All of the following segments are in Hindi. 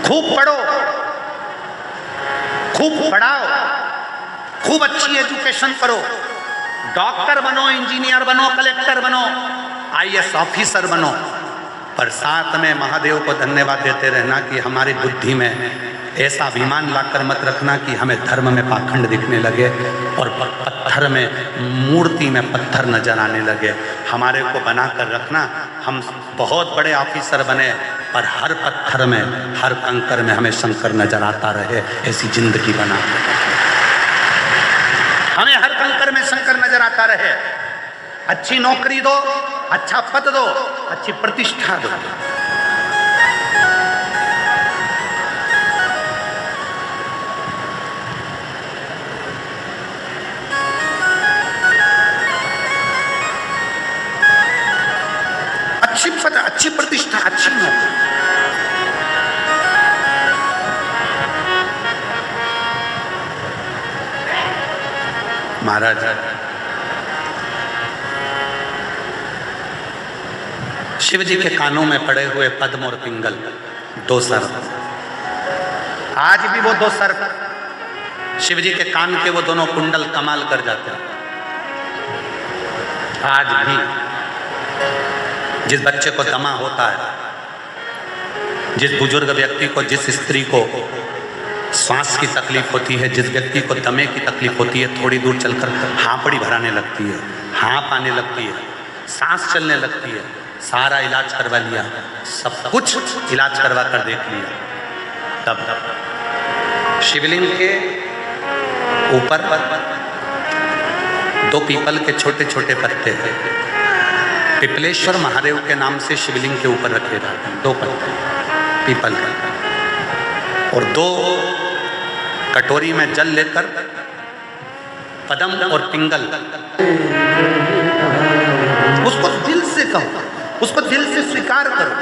खूब पढ़ो, खूब पढ़ाओ, खूब अच्छी एजुकेशन करो, डॉक्टर बनो, इंजीनियर बनो, कलेक्टर बनो, आईएएस ऑफिसर बनो, पर साथ में महादेव को धन्यवाद देते रहना कि हमारी बुद्धि में ऐसा अभिमान लाकर मत रखना कि हमें धर्म में पाखंड दिखने लगे और पत्थर में, मूर्ति में पत्थर नजर आने लगे। हमारे को बना कर रखना, हम बहुत बड़े ऑफिसर बने पर हर पत्थर में, हर कंकर में हमें शंकर नजर आता रहे, ऐसी जिंदगी बना। हमें हर कंकर में शंकर नजर आता रहे। अच्छी नौकरी दो, अच्छा पद दो, अच्छी प्रतिष्ठा दो। अच्छी पद, अच्छी प्रतिष्ठा, अच्छी नौकरी। महाराज शिव जी के कानों में पड़े हुए पद्म और पिंगल, दो सर, आज भी वो दो सर, शिव जी के कान के वो दोनों कुंडल कमाल कर जाते हैं। आज भी जिस बच्चे को दमा होता है, जिस बुजुर्ग व्यक्ति को, जिस स्त्री को श्वास की तकलीफ होती है, जिस व्यक्ति को दमे की तकलीफ होती है, थोड़ी दूर चलकर हांपड़ी भराने लगती है, हाँप आने लगती है, सांस चलने लगती है, सारा इलाज करवा लिया, सब कुछ इलाज करवा कर देख लिया, तब शिवलिंग के ऊपर दो पीपल के छोटे छोटे पत्ते हैं, पिपलेश्वर महादेव के नाम से शिवलिंग के ऊपर रखे जाते हैं, दो पत्ते पीपल के, और दो कटोरी में जल लेकर पद्म और पिंगल, उसको दिल से कहो, उसको दिल से स्वीकार करो,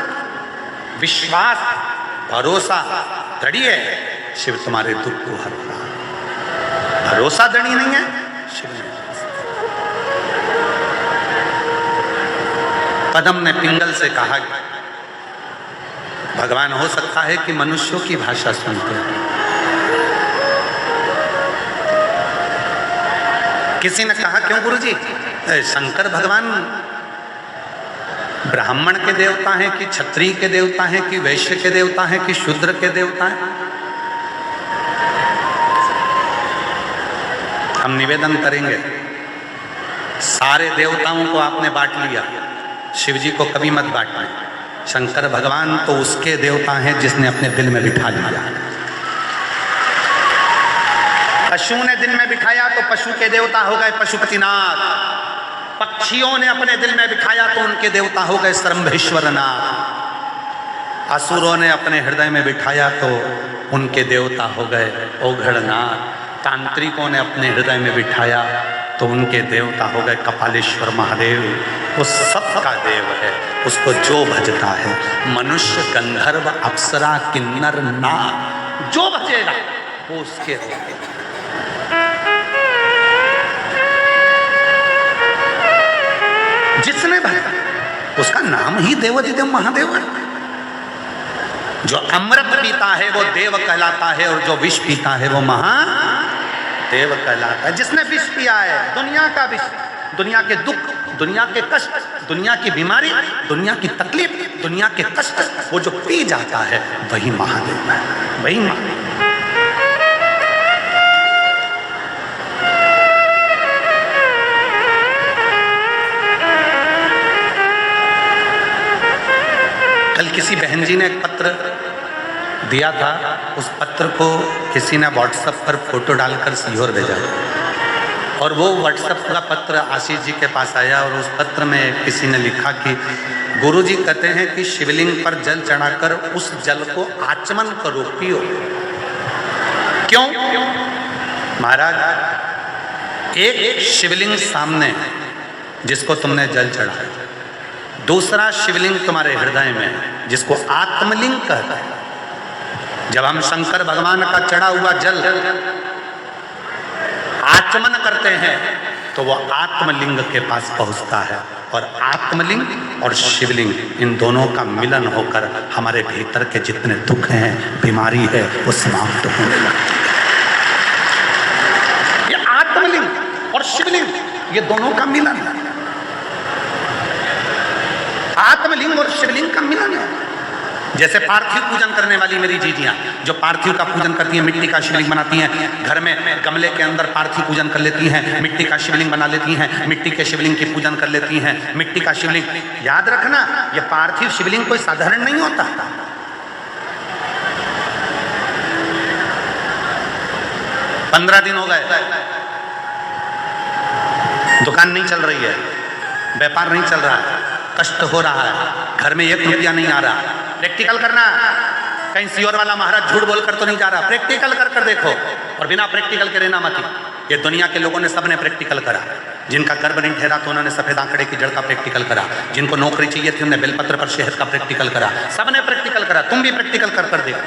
विश्वास, भरोसा दृढ़ है, शिव तुम्हारे दुख को हर रहा। भरोसा दृढ़ नहीं है, शिव ने। पद्म ने पिंगल से कहा, भगवान हो सकता है कि मनुष्यों की भाषा सुनते हैं। किसी ने कहा, क्यों गुरुजी, शंकर भगवान ब्राह्मण के देवता हैं कि क्षत्रिय के देवता हैं कि वैश्य के देवता हैं कि शूद्र के देवता हैं? हम निवेदन करेंगे, सारे देवताओं को आपने बांट लिया, शिव जी को कभी मत बांटना। शंकर भगवान तो उसके देवता हैं जिसने अपने दिल में बिठा लिया। पशु ने दिल में बिठाया तो पशु के देवता हो गए पशुपतिनाथ, पक्षियों ने अपने दिल में बिठाया तो उनके देवता हो गए सरम्भेश्वरनाथ, असुरों ने अपने हृदय में बिठाया तो उनके देवता हो गए ओघड़नाथ, तांत्रिकों ने अपने हृदय में बिठाया तो उनके देवता हो गए कपालेश्वर महादेव। वो सबका देव है, उसको जो भजता है, मनुष्य, गंधर्व, अप्सरा, किन्नर, नाग, जो भजेगा वो उसके देव। जिसने भजा उसका नाम ही देवाधिदेव महादेव है। जो अमृत पीता है वो देव कहलाता है और जो विष पीता है वो महादेव कहलाता है। जिसने विष पिया है, दुनिया का विष, दुनिया के दुख, दुनिया के कष्ट, दुनिया की बीमारी, दुनिया की तकलीफ, दुनिया के कष्ट, वो जो पी जाता है वही महादेव है, वही महादेव। कल किसी बहन जी ने एक पत्र दिया था, उस पत्र को किसी ने व्हाट्सएप पर फोटो डालकर सीहोर भेजा और वो व्हाट्सएप का पत्र आशीष जी के पास आया और उस पत्र में किसी ने लिखा कि गुरुजी कहते हैं कि शिवलिंग पर जल चढ़ाकर उस जल को आचमन करो, पियो। क्यों? महाराज, एक शिवलिंग सामने है जिसको तुमने जल चढ़ाया, दूसरा शिवलिंग तुम्हारे हृदय में है जिसको आत्मलिंग कहता है। जब हम शंकर भगवान का चढ़ा हुआ जल आचमन करते हैं तो वो आत्मलिंग के पास पहुंचता है, और आत्मलिंग और शिवलिंग इन दोनों का मिलन होकर हमारे भीतर के जितने दुख हैं, बीमारी है, वो समाप्त होने लगती है। ये आत्मलिंग और शिवलिंग ये दोनों का मिलन है, आत्मलिंग और शिवलिंग का मिलन है। जैसे पार्थिव पूजन करने वाली मेरी जीजियां जो पार्थिव का पूजन करती हैं, मिट्टी का शिवलिंग बनाती हैं, घर में गमले के अंदर पार्थिव पूजन कर लेती हैं, मिट्टी का शिवलिंग बना लेती हैं, मिट्टी के शिवलिंग की पूजन कर लेती हैं। मिट्टी का शिवलिंग, याद रखना, ये पार्थिव शिवलिंग कोई साधारण नहीं होता। 15 दिन हो गए, दुकान नहीं चल रही है, व्यापार नहीं चल रहा है, कष्ट हो रहा है, घर में 1 रुपया नहीं आ रहा। प्रैक्टिकल करना, कहीं सियोर वाला महाराज झूठ बोलकर तो नहीं जा रहा, प्रैक्टिकल कर देखो। और बिना प्रैक्टिकल के रहना मत। ये दुनिया के लोगों ने सबने प्रैक्टिकल करा। जिनका गर्भ नहीं ठहरा तो उन्होंने सफेद आंकड़े की जड़ का प्रैक्टिकल करा, जिनको नौकरी चाहिए थी उन्होंने बेलपत्र पर शहद का प्रैक्टिकल करा, सबने प्रैक्टिकल करा। तुम भी प्रैक्टिकल कर देखो।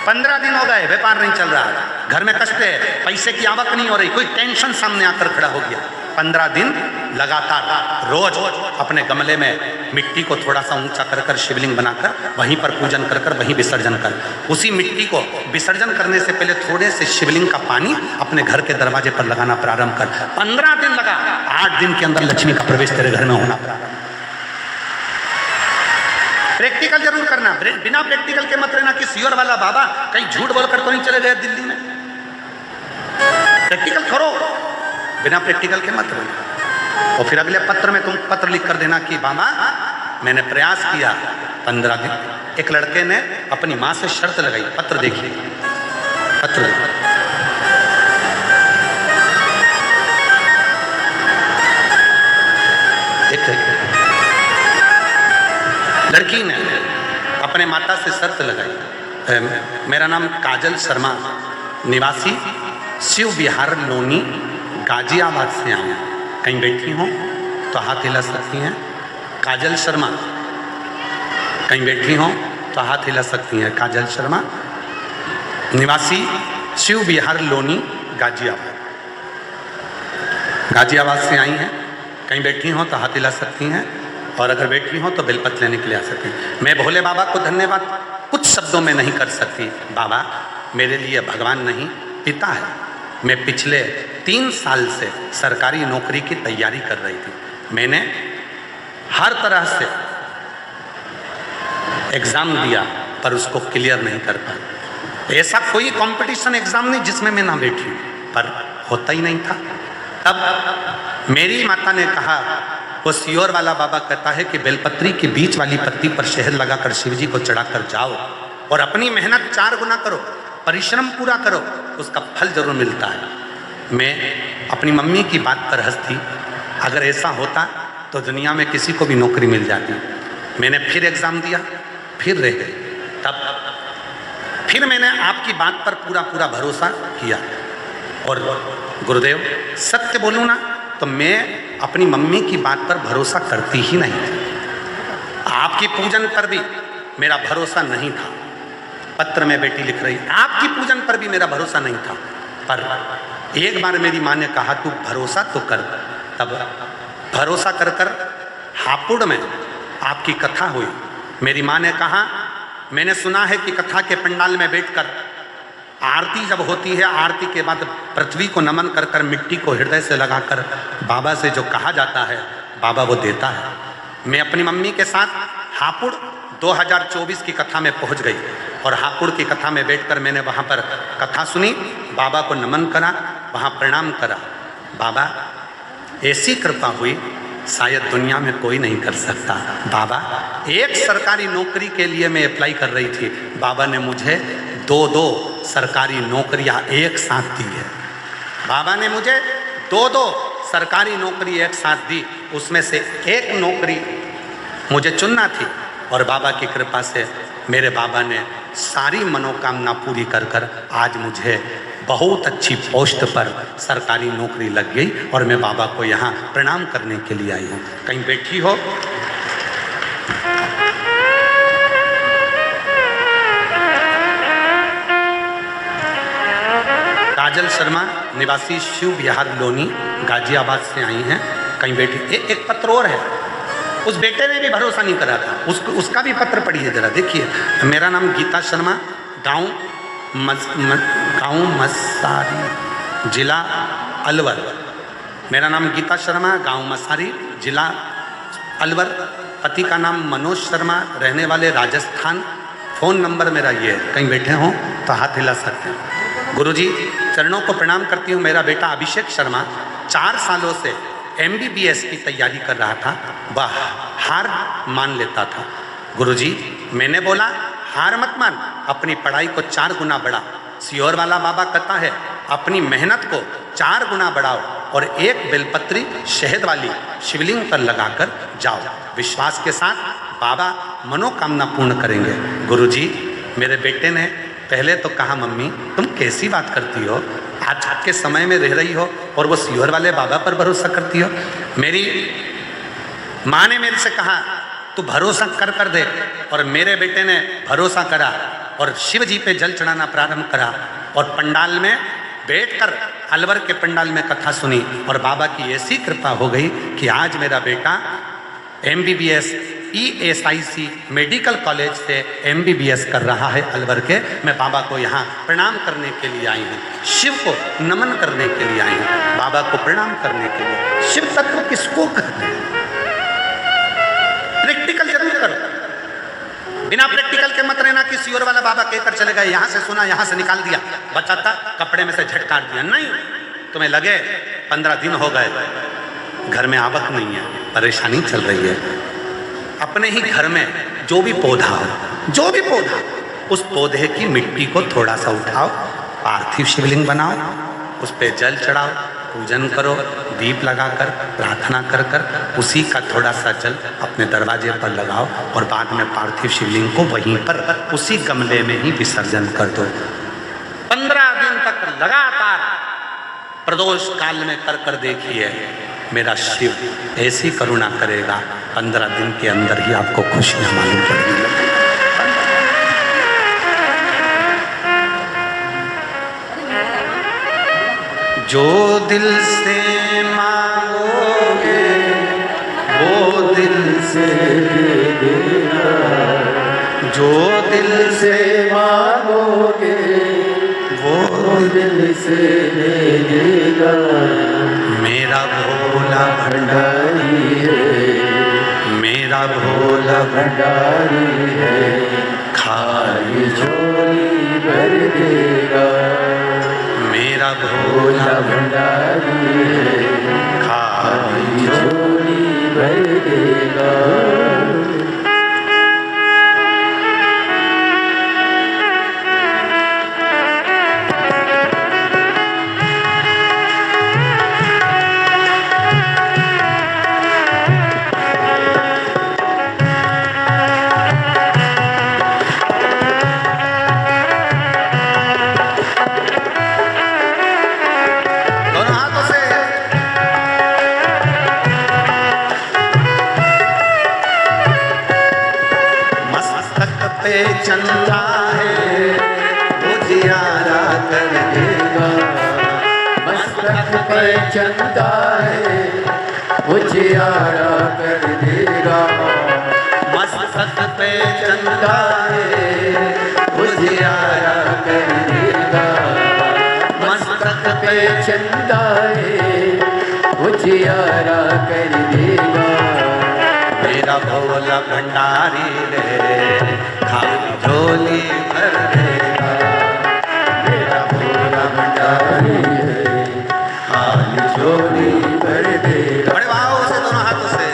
15 दिन हो गए, व्यापार नहीं चल रहा, घर में कष्ट है, पैसे की आवक नहीं हो रही, कोई टेंशन सामने आकर खड़ा हो गया। 15 दिन लगातार रोज अपने गमले में मिट्टी को थोड़ा सा ऊंचा कर शिवलिंग बनाकर वहीं पर पूजन कर वहीं विसर्जन कर। उसी मिट्टी को विसर्जन करने से पहले थोड़े से शिवलिंग का पानी अपने घर के दरवाजे पर लगाना प्रारंभ कर। 15 दिन लगा, 8 दिन के अंदर लक्ष्मी का प्रवेश तेरे घर में होना प्रारंभ। प्रैक्टिकल जरूर करना, बिना प्रैक्टिकल के मत रहना कि सियोर वाला बाबा कहीं झूठ बोलकर तो नहीं चले गए दिल्ली में। प्रैक्टिकल करो, बिना प्रैक्टिकल के मत रहना। और फिर अगले पत्र में तुम पत्र लिख कर देना कि बाबा मैंने प्रयास किया 15 दिन। एक लड़के ने अपनी माँ से शर्त लगाई, पत्र देखिए, पत्र एक लड़की ने अपने माता से शर्त लगाई, मेरा नाम काजल शर्मा, निवासी शिव विहार लोनी, गाजियाबाद से आए हैं, कहीं बैठी हो तो हाथ हिला सकती हैं। काजल शर्मा, कहीं बैठी हो तो हाथ हिला सकती हैं। काजल शर्मा, निवासी शिव विहार लोनी, गाजियाबाद, गाजियाबाद से आई हैं, कहीं बैठी हो तो हाथ हिला सकती हैं, और अगर बैठी हो तो बेलपत्र लेने के लिए आ सकती हैं। मैं भोले बाबा को धन्यवाद कुछ शब्दों में नहीं कर सकती। बाबा मेरे लिए भगवान नहीं, पिता है। मैं पिछले 3 साल से सरकारी नौकरी की तैयारी कर रही थी। मैंने हर तरह से एग्ज़ाम दिया पर उसको क्लियर नहीं कर पाया। ऐसा कोई कंपटीशन एग्ज़ाम नहीं जिसमें मैं ना बैठी, पर होता ही नहीं था। तब मेरी माता ने कहा, वो सियोर वाला बाबा कहता है कि बेलपत्री के बीच वाली पत्ती पर शहद लगाकर शिव जी को चढ़ाकर जाओ और अपनी मेहनत 4 गुना करो, परिश्रम पूरा करो, उसका फल जरूर मिलता है। मैं अपनी मम्मी की बात पर हंसती, अगर ऐसा होता तो दुनिया में किसी को भी नौकरी मिल जाती। मैंने फिर एग्ज़ाम दिया, फिर रह गए। तब फिर मैंने आपकी बात पर पूरा भरोसा किया। और गुरुदेव सत्य बोलूँ ना तो मैं अपनी मम्मी की बात पर भरोसा करती ही नहीं थी। आपकी पूजन पर भी मेरा भरोसा नहीं था। पत्र में बेटी लिख रही, आपकी पूजन पर भी मेरा भरोसा नहीं था। पर एक बार मेरी माँ ने कहा तू भरोसा तो कर। तब भरोसा कर हापुड़ में आपकी कथा हुई। मेरी माँ ने कहा, मैंने सुना है कि कथा के पंडाल में बैठकर आरती जब होती है, आरती के बाद पृथ्वी को नमन कर मिट्टी को हृदय से लगाकर बाबा से जो कहा जाता है, बाबा वो देता है। मैं अपनी मम्मी के साथ हापुड़ 2024 की कथा में पहुंच गई और हापुड़ की कथा में बैठकर मैंने वहाँ पर कथा सुनी, बाबा को नमन करा, वहाँ प्रणाम करा। बाबा ऐसी कृपा हुई शायद दुनिया में कोई नहीं कर सकता। बाबा एक सरकारी नौकरी के लिए मैं अप्लाई कर रही थी, बाबा ने मुझे 2 सरकारी नौकरियां एक साथ दी है। बाबा ने मुझे 2 सरकारी नौकरी एक साथ दी, उसमें से एक नौकरी मुझे चुनना थी और बाबा की कृपा से मेरे बाबा ने सारी मनोकामना पूरी कर आज मुझे बहुत अच्छी पोस्ट पर सरकारी नौकरी लग गई और मैं बाबा को यहाँ प्रणाम करने के लिए आई हूँ। कहीं बैठी हो काजल शर्मा निवासी शिव विहार लोनी गाजियाबाद से आई हैं। कहीं बेटी एक पत्र और है, उस बेटे ने भी भरोसा नहीं करा था, उसका भी पत्र पढ़िए जरा, देखिए। मेरा नाम गीता शर्मा, गांव मसारी, जिला अलवर। मेरा नाम गीता शर्मा, गांव मसारी, जिला अलवर। पति का नाम मनोज शर्मा, रहने वाले राजस्थान। फ़ोन नंबर मेरा ये है, कहीं बैठे हों तो हाथ हिला सकते हैं। गुरुजी चरणों को प्रणाम करती हूँ। मेरा बेटा अभिषेक शर्मा 4 सालों से MBBS की तैयारी कर रहा था, वह हार मान लेता था। गुरुजी मैंने बोला हार मत मान, अपनी पढ़ाई को 4 गुना बढ़ा। सियोर वाला बाबा कहता है अपनी मेहनत को 4 गुना बढ़ाओ और एक बेलपत्री शहद वाली शिवलिंग पर लगाकर जाओ। विश्वास के साथ बाबा मनोकामना पूर्ण करेंगे। गुरुजी मेरे बेटे ने पहले तो कहा मम्मी तुम कैसी बात करती हो, आज के समय में रह रही हो और वो सियोर वाले बाबा पर भरोसा करती हो। मेरी माँ ने मेरे से कहा तू भरोसा कर दे, और मेरे बेटे ने भरोसा करा और शिव जी पे जल चढ़ाना प्रारंभ करा और पंडाल में बैठकर अलवर के पंडाल में कथा सुनी और बाबा की ऐसी कृपा हो गई कि आज मेरा बेटा MBBS ESIC मेडिकल कॉलेज से MBBS कर रहा है अलवर के। मैं बाबा को यहाँ प्रणाम करने के लिए आई हूँ, शिव को नमन करने के लिए आई हूँ, बाबा को प्रणाम करने के लिए। शिव तत्व किसको कहते हैं? प्रैक्टिकल जरूर करो, बिना प्रैक्टिकल के मत रहना कि सियोर वाला बाबा कहकर चले गए, यहाँ से सुना यहाँ से निकाल दिया, बच्चा था कपड़े में से झट काट दिया। नहीं, तुम्हें लगे 15 दिन हो गए, घर में आवक नहीं है, परेशानी चल रही है, अपने ही घर में जो भी पौधा हो, उस पौधे की मिट्टी को थोड़ा सा उठाओ, पार्थिव शिवलिंग बनाओ, उस पे जल चढ़ाओ, पूजन करो, दीप लगाकर प्रार्थना कर कर उसी का थोड़ा सा जल अपने दरवाजे पर लगाओ और बाद में पार्थिव शिवलिंग को वहीं पर उसी गमले में ही विसर्जन कर दो। 15 दिन तक लगातार प्रदोष काल में कर देखिए, मेरा शिव ऐसी करुणा करेगा, 15 दिन के अंदर ही आपको खुशियां मालूम पड़ेंगी। जो दिल से मांगोगे वो दिल से देगा, जो दिल से मांगोगे वो दिल से देगा। मेरा भोला भंडारी है, मेरा भोला भंडारी है, खाली झोली भर देगा। मेरा भोला भंडारी है, खाली झोली भर देगा। चंदा है उजियारा कर देगा, मस्तक पे चंदा है उजियारा कर देगा। मस्तक पे चंदा है उजियारा कर देगा, मस्तक पे चंदा है उजियारा कर देगा। मेरा भोला भंडारी रे, खाली झोली भर देगा। मेरा भोला भंडारी है, खाली झोली भर देगा। बड़े भाव से दोनों हाथों से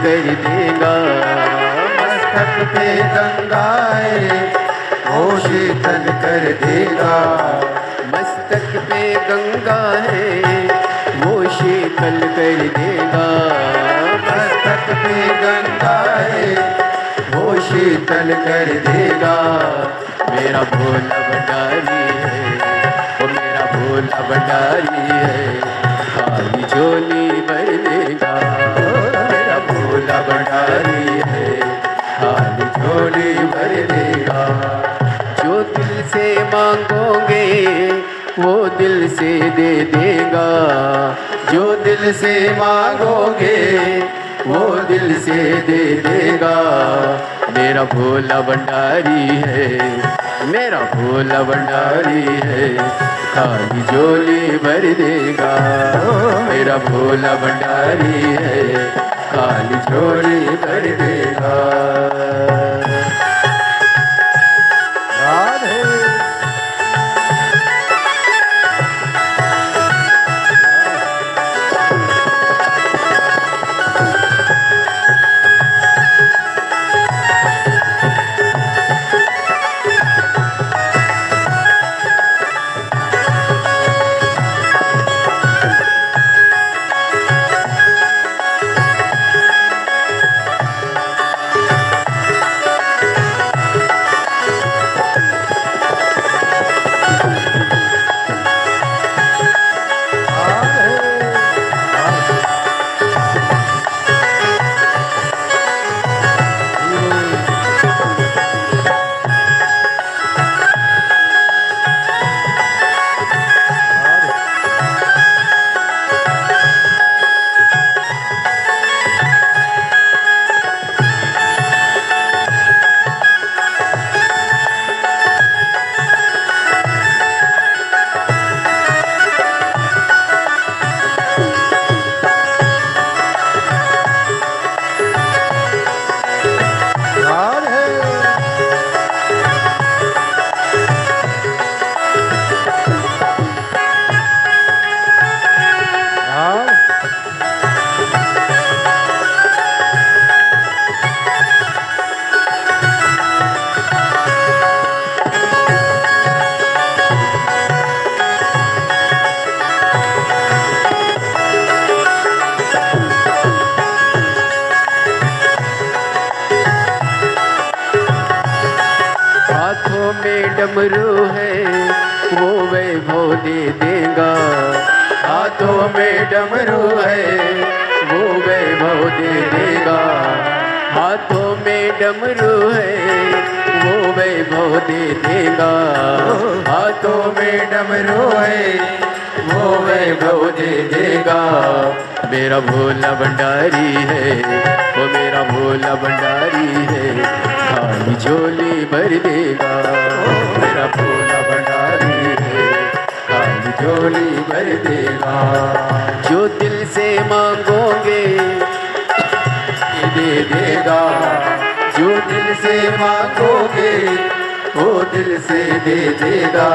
कर देगा। मस्तक पे गंगाए वो शीतल कर देगा। मस्तक पे गंगा है वो शीतल कर देगा। मस्तक पे गंगाए वो शीतल कर देगा। मेरा भोला भंडारी है, वो मेरा भोला भंडारी है, खाली झोली भर देगा। मेरा भोला भंडारी है, खाली झोली भर देगा। जो दिल से मांगोगे वो दिल से दे देगा। जो दिल से मांगोगे वो दिल से दे देगा। मेरा भोला भंडारी है, मेरा भोला भंडारी है, खाली झोली भर देगा। मेरा भोला भंडारी है, खाली झोली भर देगा। हाथों में डमरू है वो वैभव दे देगा। हाथों में डमरू है वो वैभव दे देगा। हाथों में डमरू है वो वैभव दे देगा। हाथों में डमरू है वो वैभव दे देगा। मेरा भोला भंडारी है, वो मेरा भोला भंडारी है, खाली झोली भर देगा। मेरा भोला भंडारी है, खाली झोली भर देगा। जो दिल से मांगोगे दे देगा। जो दिल से मांगोगे वो दिल से दे देगा।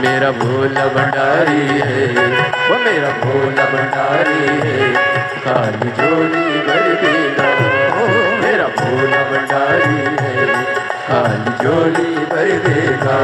मेरा भोला भंडारी है, वो मेरा भोला भंडारी है, खाली झोली भर देगा। मेरा भोला भंडारी है, खाली झोली भर देगा।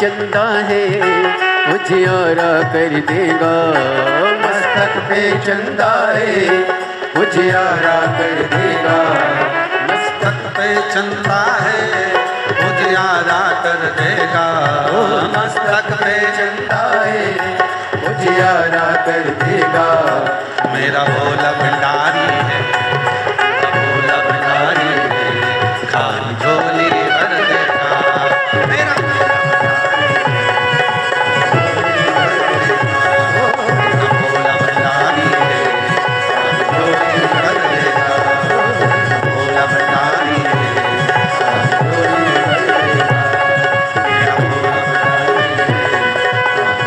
चंदा है उजियारा कर देगा। मस्तक पे चंदा है उजियारा कर देगा। मस्तक पे चंदा है उजियारा कर देगा। मस्तक पे चंदा है उजियारा कर देगा। मेरा भोला भंडारी है, भोला भंडारी है, खाली झोली भर देगा। मेरा भोला भंडारी है, खाली झोली भर देगा। भोला भंडारी है, खाली झोली भर देगा। मेरा भोला भंडारी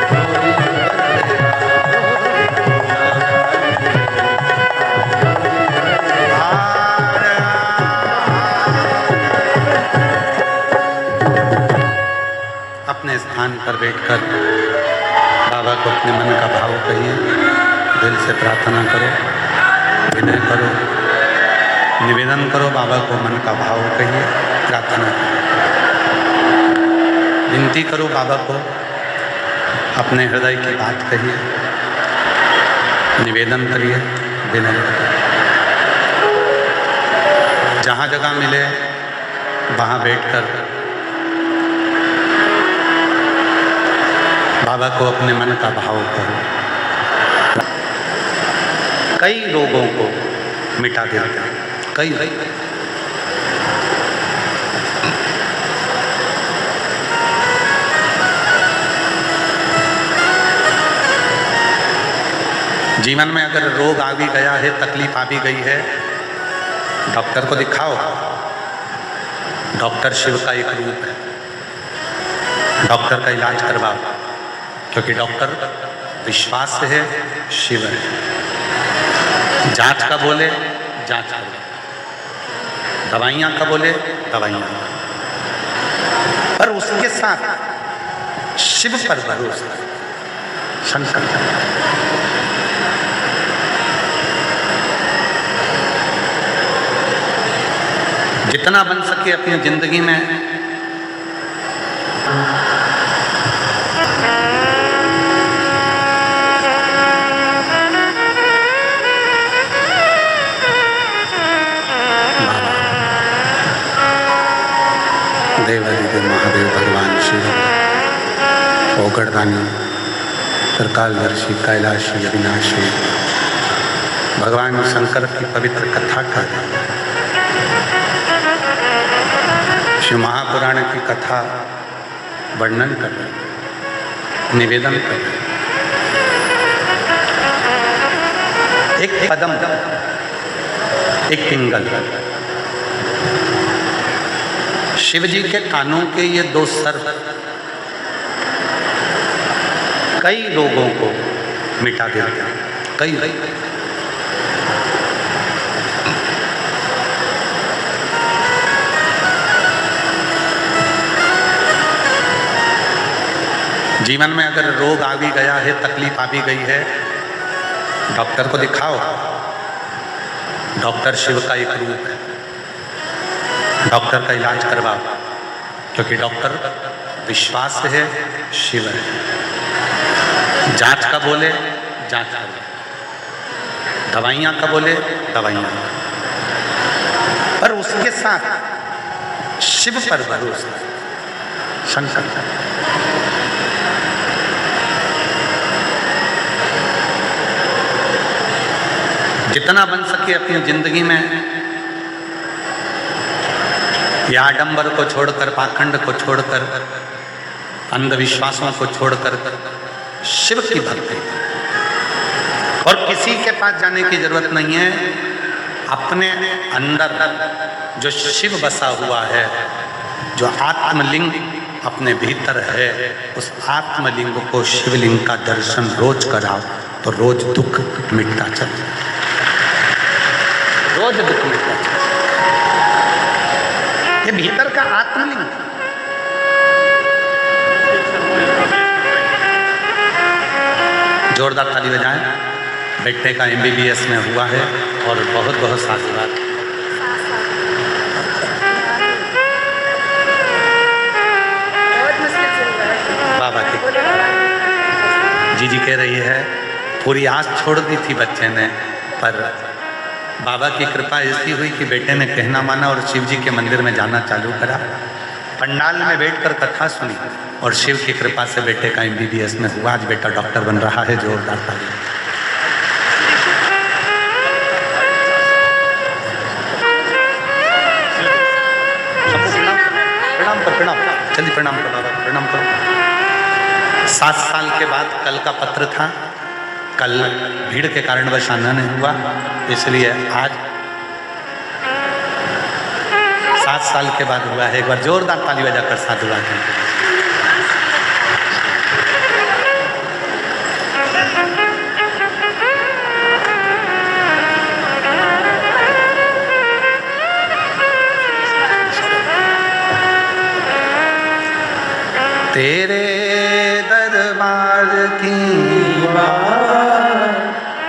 है, खाली झोली भर देगा। अपने स्थान पर बैठकर बाबा को अपने मन का भाव कहिए, दिल से प्रार्थना करो, विनय करो, निवेदन करो। बाबा को मन का भाव कहिए, प्रार्थना करो, विनती करो बाबा को, अपने हृदय की बात कहिए, निवेदन करिए, विनय करिए। जहाँ जगह मिले वहाँ बैठकर बाबा को अपने मन का भाव करो। कई रोगों को मिटा देते हैं, कई जीवन में अगर रोग आ भी गया है, तकलीफ आ भी गई है, डॉक्टर को दिखाओ। डॉक्टर शिव का एक रूप है, डॉक्टर का इलाज करवाओ, क्योंकि डॉक्टर विश्वास है, शिव है। जांच का बोले जांच करो, दवाइयाँ का बोले दवाइयाँ, पर उसके साथ शिव पर भरोसा, शंकर। जितना बन सके अपनी जिंदगी में देवादिदेव महादेव भगवान शिव, ओगड़दानी, त्रिकालदर्शी, कैलाशी, अविनाशी भगवान शंकर की पवित्र कथा कर, शिव महापुराण की कथा वर्णन कर, निवेदन कर। एक पदम, एक पिंगल, शिव जी के कानों के ये दो सर कई रोगों को मिटा देते हैं, कई। जीवन में अगर रोग आ भी गया है, तकलीफ आ भी गई है, डॉक्टर को दिखाओ। डॉक्टर शिव का एक रूप है, डॉक्टर का इलाज करवाओ, क्योंकि डॉक्टर विश्वास है, शिव है। जांच का बोले जांच करो, दवाइयाँ का बोले दवाइयाँ, पर उसके साथ शिव पर भरोसा, शंकर। जितना बन सके अपनी जिंदगी में या आडंबर को छोड़कर, पाखंड को छोड़कर, अंधविश्वासों को छोड़कर शिव की भक्ति, और किसी के पास जाने की जरूरत नहीं है। अपने अंदर जो शिव बसा हुआ है, जो आत्मलिंग अपने भीतर है, उस आत्मलिंग को, शिवलिंग का दर्शन रोज कराओ तो रोज दुख मिटता चले, रोज दुख मिटता चले। ये भीतर का आत्मलिंग। जोरदार ताली बजाएं। बेटे का MBBS में हुआ है और बहुत बहुत साधुवाद। जीजी कह रही है पूरी आस छोड़ दी थी बच्चे ने, पर बाबा की कृपा ऐसी हुई कि बेटे ने कहना माना और शिव जी के मंदिर में जाना चालू करा। पंडाल में बैठकर कथा सुनी और शिव की कृपा से बेटे का MBBS में हुआ। आज बेटा डॉक्टर बन रहा है। जोरदार ताली। प्रणाम कर, प्रणाम जल्दी प्रणाम करो बाबा, प्रणाम करो। 7 साल के बाद कल का पत्र था। कल भीड़ के कारणवश आना नहीं हुआ, इसलिए आज 7 साल के बाद हुआ है। एक बार जोरदार ताली बजाकर साधुवाद करें। तेरे दरबार की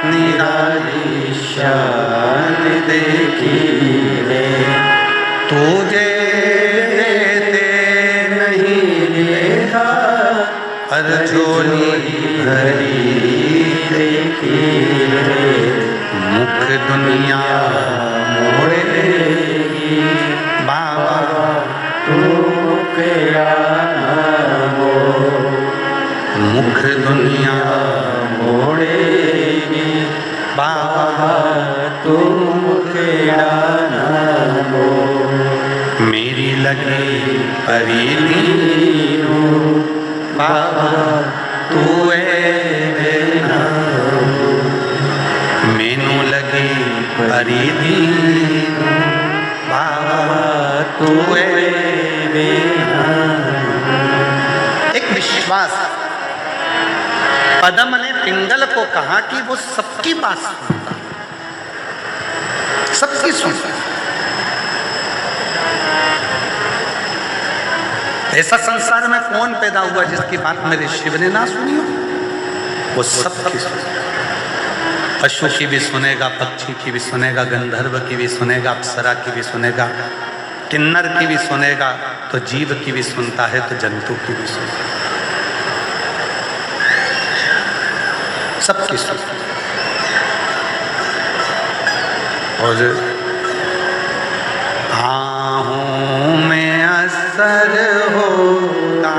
निराली शान देखी है, तुझे देते नहीं देखा, पर झोली भरी देखी है। मुख दुनिया मोड़ेगी बाबा तू मुख दुनिया मोड़ेगी बाबा तू मेरी लगी परी बाबा तू मैनू लगी परी बाबा तू एक विश्वास। पदम ने पिंगल को कहा कि वो सबकी बात सुनता, सबकी सुनता। ऐसा संसार में कौन पैदा हुआ जिसकी बात मेरे शिव ने ना सुनी हो? वो सबकी सुनेगा। पशु की भी सुनेगा, पक्षी की भी सुनेगा, गंधर्व की भी सुनेगा, अप्सरा की भी सुनेगा, किन्नर की भी सुनेगा, तो जीव की भी सुनता है, तो जंतु की भी सुनता है, सबकी सुनता है। और आहूं में असर होता,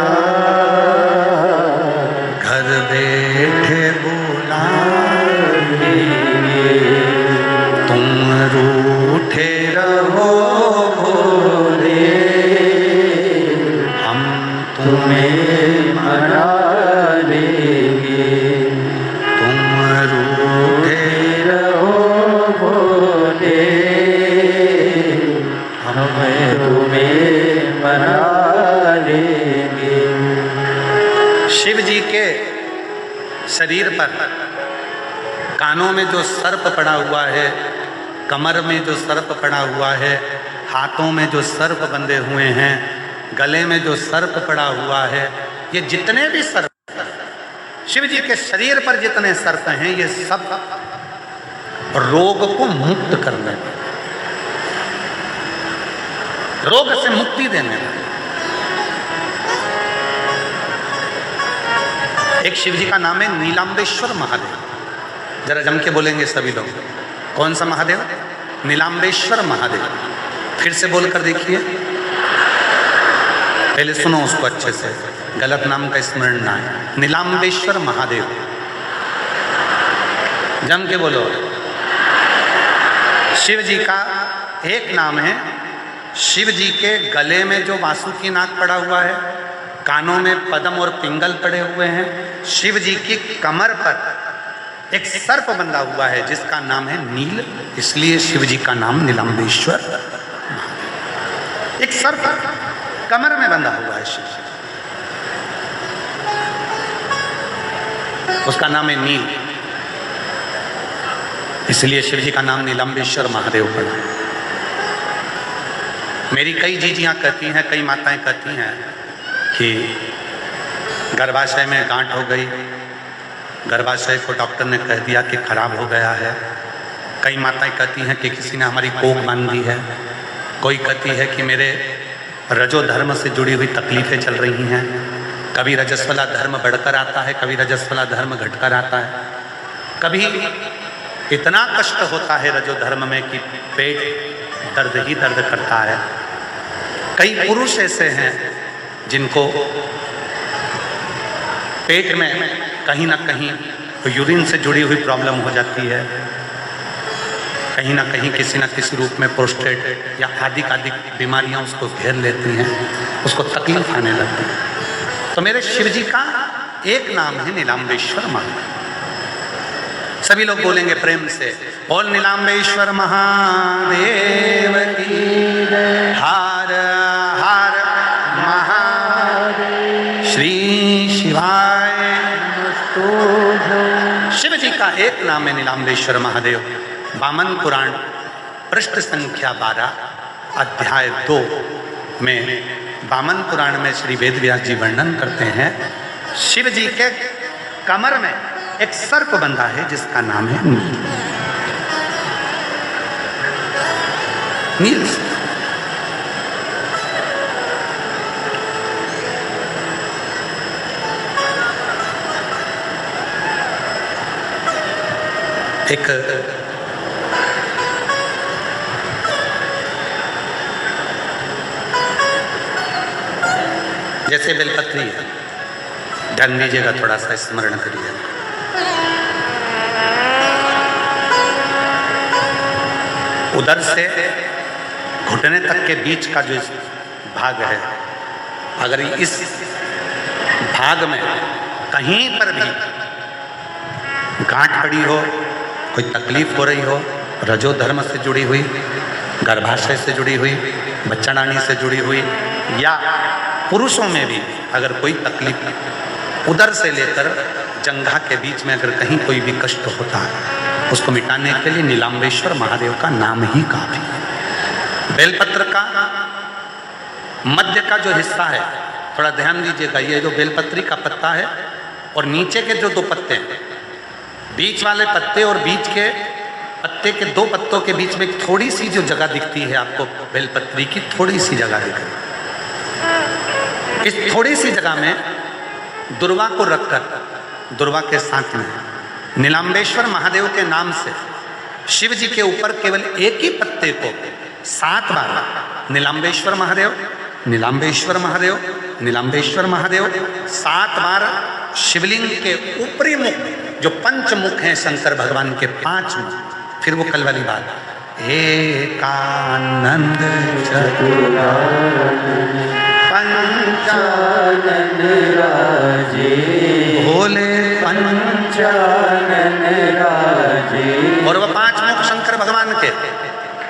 घर बैठे बुला तुम रूठे रहो भोले, हम तुम्हें मना लेंगे, तुम रूठे रहो भोले, हमें तुम्हें मना लेंगे। शिव जी के शरीर पर कानों में जो सर्प पड़ा हुआ है, कमर में जो सर्प पड़ा हुआ है, हाथों में जो सर्प बंधे हुए हैं, गले में जो सर्प पड़ा हुआ है, ये जितने भी सर्प शिव जी के शरीर पर जितने सर्प हैं, ये सब रोग को मुक्त करने वाले, रोग से मुक्ति देने वाले। एक शिव जी का नाम है नीलांबेश्वर महादेव। जरा जम के बोलेंगे सभी लोग। कौन सा महादेव? नीलांबेश्वर महादेव। फिर से बोलकर देखिए, पहले सुनो उसको अच्छे से, गलत नाम का स्मरण ना है। नीलांबेश्वर महादेव, जम के बोलो। शिव जी का एक नाम है। शिव जी के गले में जो वासुकी नाग पड़ा हुआ है, कानों में पद्म और पिंगल पड़े हुए हैं, शिव जी की कमर पर एक सर्प बंधा हुआ है जिसका नाम है नील, इसलिए शिव जी का नाम नीलांबेश्वर महादेव। एक सर्प कमर में बंधा हुआ है शिव जी, उसका नाम है नील, इसलिए शिव जी का नाम नीलांबेश्वर महादेव पड़ा। मेरी कई जीजियाँ कहती हैं, कई माताएं कहती हैं कि गर्भाशय में गांठ हो गई, गर्भाशय को डॉक्टर ने कह दिया कि खराब हो गया है। कई माताएं कहती हैं कि किसी ने हमारी कोख बांध दी है। कोई कहती है कि मेरे रजो धर्म से जुड़ी हुई तकलीफ़ें चल रही हैं। कभी रजस्वला धर्म बढ़कर आता है, कभी रजस्वला धर्म घटकर आता है। कभी इतना कष्ट होता है रजो धर्म में कि पेट दर्द ही दर्द करता है। कई पुरुष ऐसे हैं जिनको पेट में कहीं ना कहीं यूरिन से जुड़ी हुई प्रॉब्लम हो जाती है, कहीं ना कहीं किसी न किसी रूप में प्रोस्टेट या आदि बीमारियां उसको घेर लेती हैं, उसको तकलीफ आने लगती है। तो मेरे शिव जी का एक नाम है नीलाम्बेश्वर महादेव। सभी लोग बोलेंगे प्रेम से, बोल नीलाम्बेश्वर महादेव की हर हर महादेव। श्री शिवाय। शिव जी का एक नाम है नीलाम्बेश्वर महादेव। वामन पुराण पृष्ठ संख्या 12 अध्याय 2 में वामन पुराण में श्री वेदव्यास जी वर्णन करते हैं, शिव जी के कमर में एक सर्प बंधा है जिसका नाम है नील। नील एक जैसे बेलपत्री है, ध्यान दीजिएगा, थोड़ा सा स्मरण करिए। उधर से घुटने तक के बीच का जो भाग है, अगर इस भाग में कहीं पर भी गांठ पड़ी हो, कोई तकलीफ हो रही हो, रजो धर्म से जुड़ी हुई, गर्भाशय से जुड़ी हुई, बच्चाडानी से जुड़ी हुई, या पुरुषों में भी अगर कोई तकलीफ उधर से लेकर जंघा के बीच में अगर कहीं कोई भी कष्ट होता है, उसको मिटाने के लिए नीलाम्बेश्वर महादेव का नाम ही काफी है। बेलपत्र का मध्य का जो हिस्सा है, थोड़ा ध्यान दीजिएगा, ये जो बेलपत्री का पत्ता है और नीचे के जो 2 पत्ते हैं, बीच वाले पत्ते और बीच के पत्ते के 2 पत्तों के बीच में थोड़ी सी जो जगह दिखती है आपको, बेलपत्री की थोड़ी सी जगह दिख रही है। इस थोड़ी सी जगह में दुर्वा को रखकर, दुर्वा के साथ में नीलाम्बेश्वर महादेव के नाम से शिव जी के ऊपर केवल एक ही पत्ते को 7 बार नीलाम्बेश्वर महादेव, नीलाम्बेश्वर महादेव, नीलाम्बेश्वर महादेव 7 बार शिवलिंग के ऊपरी मुख, जो पंचमुख हैं शंकर भगवान के 5 मुख, फिर वो कल वाली बात, एकानंद चतुरानन पंचानन राजे, भोले पंचानन राजे। और वह 5 मुख शंकर भगवान के,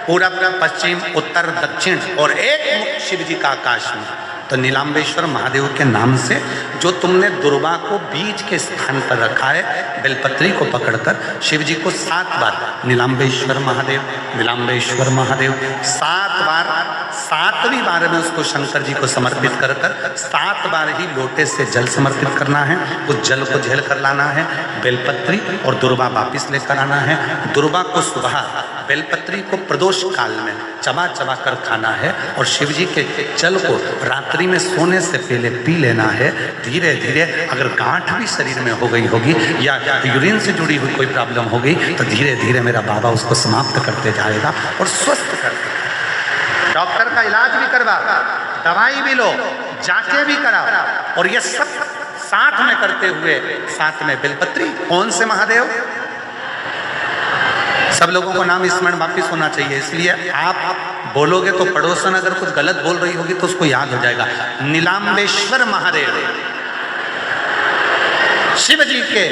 पूरब, पश्चिम, उत्तर, दक्षिण और एक मुख शिव जी का आकाश में। तो नीलाम्बेश्वर महादेव के नाम से जो तुमने दुर्वा को बीज के स्थान पर रखा है, बेलपत्री को पकड़कर शिव जी को 7 बार नीलाम्बेश्वर महादेव, नीलाम्बेश्वर महादेव 7 बार, 7वीं बार में उसको शंकर जी को समर्पित कर 7 बार ही लोटे से जल समर्पित करना है। उस जल को झेल कर लाना है, बेलपत्री और दुर्वा वापिस लेकर आना है। दुर्वा को सुबह, बेलपत्री को प्रदोष काल में चबा चबा कर खाना है और शिव जी के जल को रात्रि में सोने से पहले पी लेना है। धीरे धीरे अगर गांठ भी शरीर में हो गई होगी या यूरिन से जुड़ी हुई कोई प्रॉब्लम हो गई तो धीरे धीरे मेरा बाबा उसको समाप्त करते जाएगा और स्वस्थ करते। डॉक्टर का इलाज भी करवा, दवाई भी लो, जांचें भी करा, और ये सब साथ में करते हुए साथ में बेलपत्री। कौन से महादेव? सब लोगों को नाम स्मरण वापिस होना चाहिए, इसलिए आप बोलोगे तो पड़ोसन अगर कुछ गलत बोल रही होगी तो उसको याद हो जाएगा। नीलाम्बेश्वर महादेव शिव जी के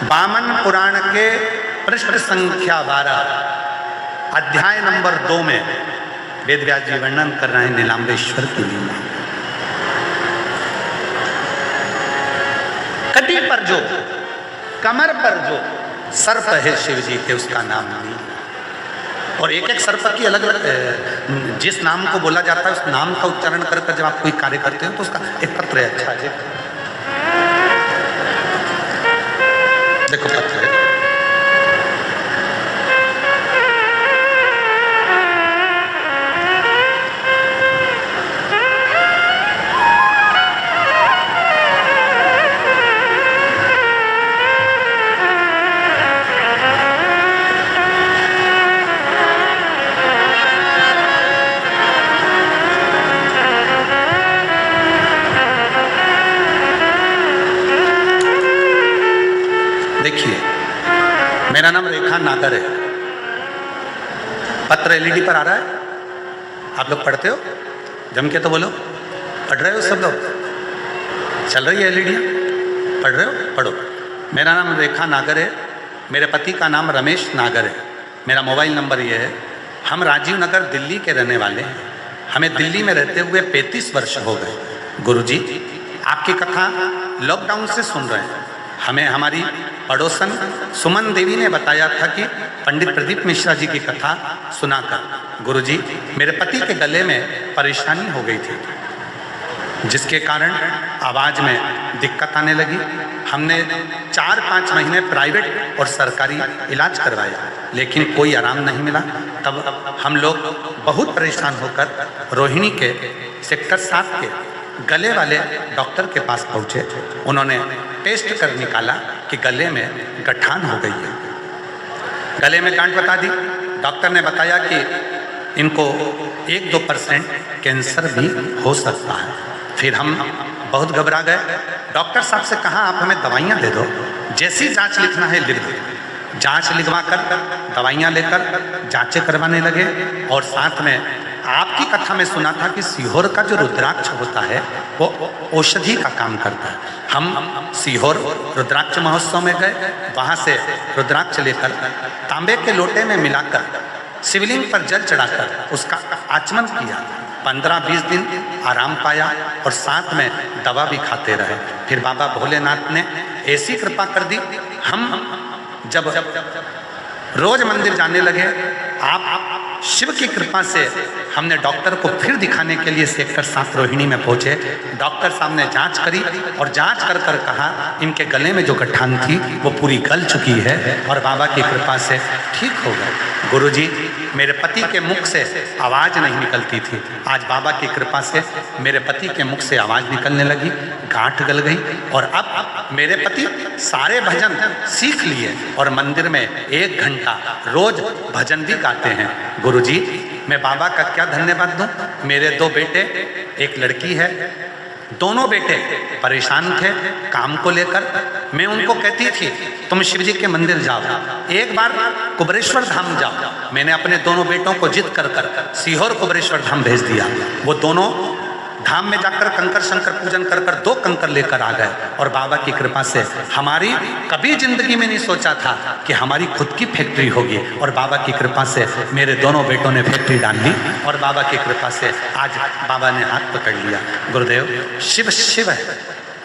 वामन पुराण के पृष्ठ संख्या 12 अध्याय नंबर 2 में वेदव्यास जी वर्णन कर रहे हैं नीलाम्बेश्वर की लीला। कटी पर जो, कमर पर जो सर्प है शिव जी के, उसका नाम नील। और एक एक सर्प की अलग अलग, जिस नाम को बोला जाता है उस नाम का उच्चारण कर जब आप कोई कार्य करते हो तो उसका एक पत्र है। अच्छा है, देखो पत्र है, मेरा नाम रेखा नागर है। पत्र एलईडी पर आ रहा है, आप लोग पढ़ते हो? जम के तो बोलो, पढ़ रहे हो सब लोग? चल रही है एलईडी? पढ़ रहे हो? पढ़ो। मेरा नाम रेखा नागर है, मेरे पति का नाम रमेश नागर है, मेरा मोबाइल नंबर ये है। हम राजीव नगर दिल्ली के रहने वाले हैं। हमें दिल्ली में रहते हुए 35 वर्ष हो गए। गुरुजी, आपकी कथा लॉकडाउन से सुन रहे हैं। हमें हमारी पड़ोसन सुमन देवी ने बताया था कि पंडित प्रदीप मिश्रा जी की कथा सुनाकर गुरुजी मेरे पति के गले में परेशानी हो गई थी, जिसके कारण आवाज़ में दिक्कत आने लगी। हमने 4-5 महीने प्राइवेट और सरकारी इलाज करवाया, लेकिन कोई आराम नहीं मिला। तब हम लोग बहुत परेशान होकर रोहिणी के सेक्टर 7 के गले वाले डॉक्टर के पास पहुँचे। उन्होंने टेस्ट कर निकाला कि गले में गठान हो गई है, गले में गांठ बता दी। डॉक्टर ने बताया कि इनको 1-2% कैंसर भी हो सकता है। फिर हम बहुत घबरा गए। डॉक्टर साहब से कहा आप हमें दवाइयाँ दे दो, जैसी जांच लिखना है लिख दो। जांच लिखवा कर दवाइयाँ लेकर जांचें करवाने लगे। और साथ में आपकी कथा में सुना था कि सीहोर का जो रुद्राक्ष होता है वो औषधि का काम करता है। हम सीहोर रुद्राक्ष महोत्सव में गए, वहाँ से रुद्राक्ष लेकर तांबे के लोटे में मिलाकर शिवलिंग पर जल चढ़ाकर उसका आचमन किया। 15-20 दिन आराम पाया और साथ में दवा भी खाते रहे। फिर बाबा भोलेनाथ ने ऐसी कृपा कर दी, हम जब रोज मंदिर जाने लगे, आप शिव की कृपा से हमने डॉक्टर को फिर दिखाने के लिए सेक्टर 7 रोहिणी में पहुंचे। डॉक्टर साहब ने जांच करी और जांच कर कर कहा इनके गले में जो गठान थी वो पूरी गल चुकी है और बाबा की कृपा से ठीक हो गए। गुरुजी, मेरे पति के मुख से आवाज़ नहीं निकलती थी, आज बाबा की कृपा से मेरे पति के मुख से आवाज़ निकलने लगी, गांठ गल गई। और अब मेरे पति सारे भजन सीख लिए और मंदिर में 1 घंटा रोज भजन भी गाते हैं। गुरुजी, मैं बाबा का क्या धन्यवाद दूं। मेरे 2 बेटे, एक लड़की है। दोनों बेटे परेशान थे काम को लेकर। मैं उनको कहती थी तुम शिव जी के मंदिर जाओ, एक बार कुबरेश्वर धाम जाओ। मैंने अपने दोनों बेटों को जिद कर कर सीहोर कुबरेश्वर धाम भेज दिया। वो दोनों धाम में जाकर कंकर शंकर पूजन कर कर 2 कंकर लेकर आ गए। और बाबा की कृपा से हमारी कभी जिंदगी में नहीं सोचा था कि हमारी खुद की फैक्ट्री होगी। और बाबा की कृपा से मेरे दोनों बेटों ने फैक्ट्री डाल ली और बाबा की कृपा से आज बाबा ने हाथ पकड़ लिया। गुरुदेव, शिव शिव है।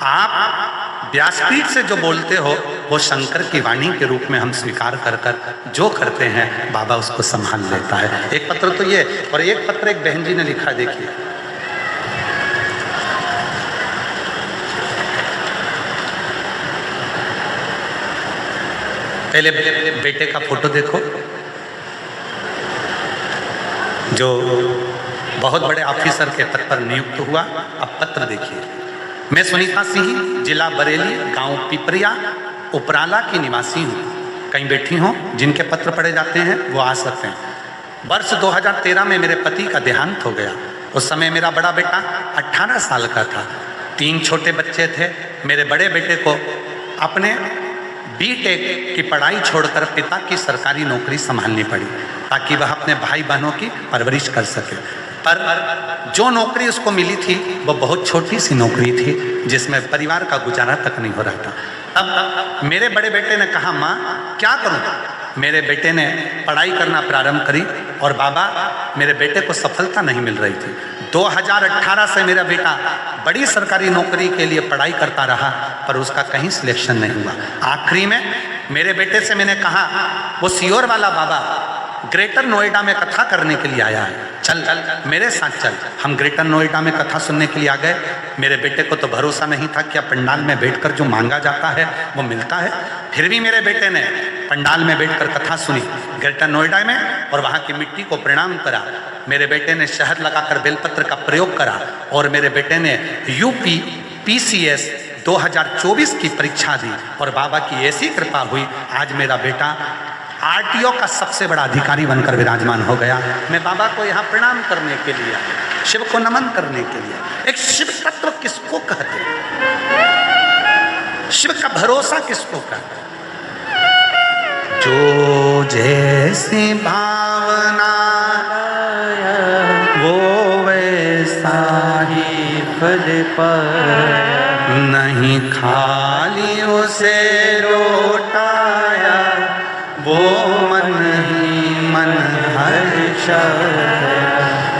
आप व्यासपीठ से जो बोलते हो वो शंकर की वाणी के रूप में हम स्वीकार कर कर जो करते हैं बाबा उसको संभाल लेता है। एक पत्र तो ये, और एक पत्र एक बहन जी ने लिखा, देखिए। पहले बेटे का फोटो देखो, जो बहुत बड़े ऑफिसर के पद पर नियुक्त हुआ। अब पत्र देखिए। मैं सुनीता सिंह, जिला बरेली, गांव पिपरिया, उपराला की निवासी हूँ। कहीं बैठी हों जिनके पत्र पढ़े जाते हैं वो आ सकते हैं। वर्ष 2013 में मेरे पति का देहांत हो गया। उस समय मेरा बड़ा बेटा 18 साल का था। 3 छोटे बच्चे थे। मेरे बड़े बेटे को अपने बीटेक की पढ़ाई छोड़कर पिता की सरकारी नौकरी संभालनी पड़ी ताकि वह अपने भाई बहनों की परवरिश कर सके। पर जो नौकरी उसको मिली थी वो बहुत छोटी सी नौकरी थी जिसमें परिवार का गुजारा तक नहीं हो रहा था। अब मेरे बड़े बेटे ने कहा माँ क्या करूँ। मेरे बेटे ने पढ़ाई करना प्रारंभ करी और बाबा मेरे बेटे को सफलता नहीं मिल रही थी। 2018 से मेरा बेटा बड़ी सरकारी नौकरी के लिए पढ़ाई करता रहा पर उसका कहीं सिलेक्शन नहीं हुआ। आखिरी में मेरे बेटे से मैंने कहा वो सीहोर वाला बाबा ग्रेटर नोएडा में कथा करने के लिए आया है, चल मेरे साथ चल। हम ग्रेटर नोएडा में कथा सुनने के लिए आ गए। मेरे बेटे को तो भरोसा नहीं था कि पंडाल में बैठकर जो मांगा जाता है वो मिलता है। फिर भी मेरे बेटे ने पंडाल में बैठकर कथा सुनी ग्रेटर नोएडा में और वहाँ की मिट्टी को प्रणाम करा। मेरे बेटे ने शहद लगाकर बेलपत्र का प्रयोग करा और मेरे बेटे ने यूपी PCS 2024 की परीक्षा दी और बाबा की ऐसी कृपा हुई आज मेरा बेटा RTO का सबसे बड़ा अधिकारी बनकर विराजमान हो गया। मैं बाबा को यहाँ प्रणाम करने के लिए, शिव को नमन करने के लिए। एक शिव तत्व किसको कहते हैं, शिव का भरोसा किसको कहते हैं। जो जैसी भावना वो वैसा साही फल पाया, नहीं खाली उसे लौटाया, वो मन ही मन हर्षा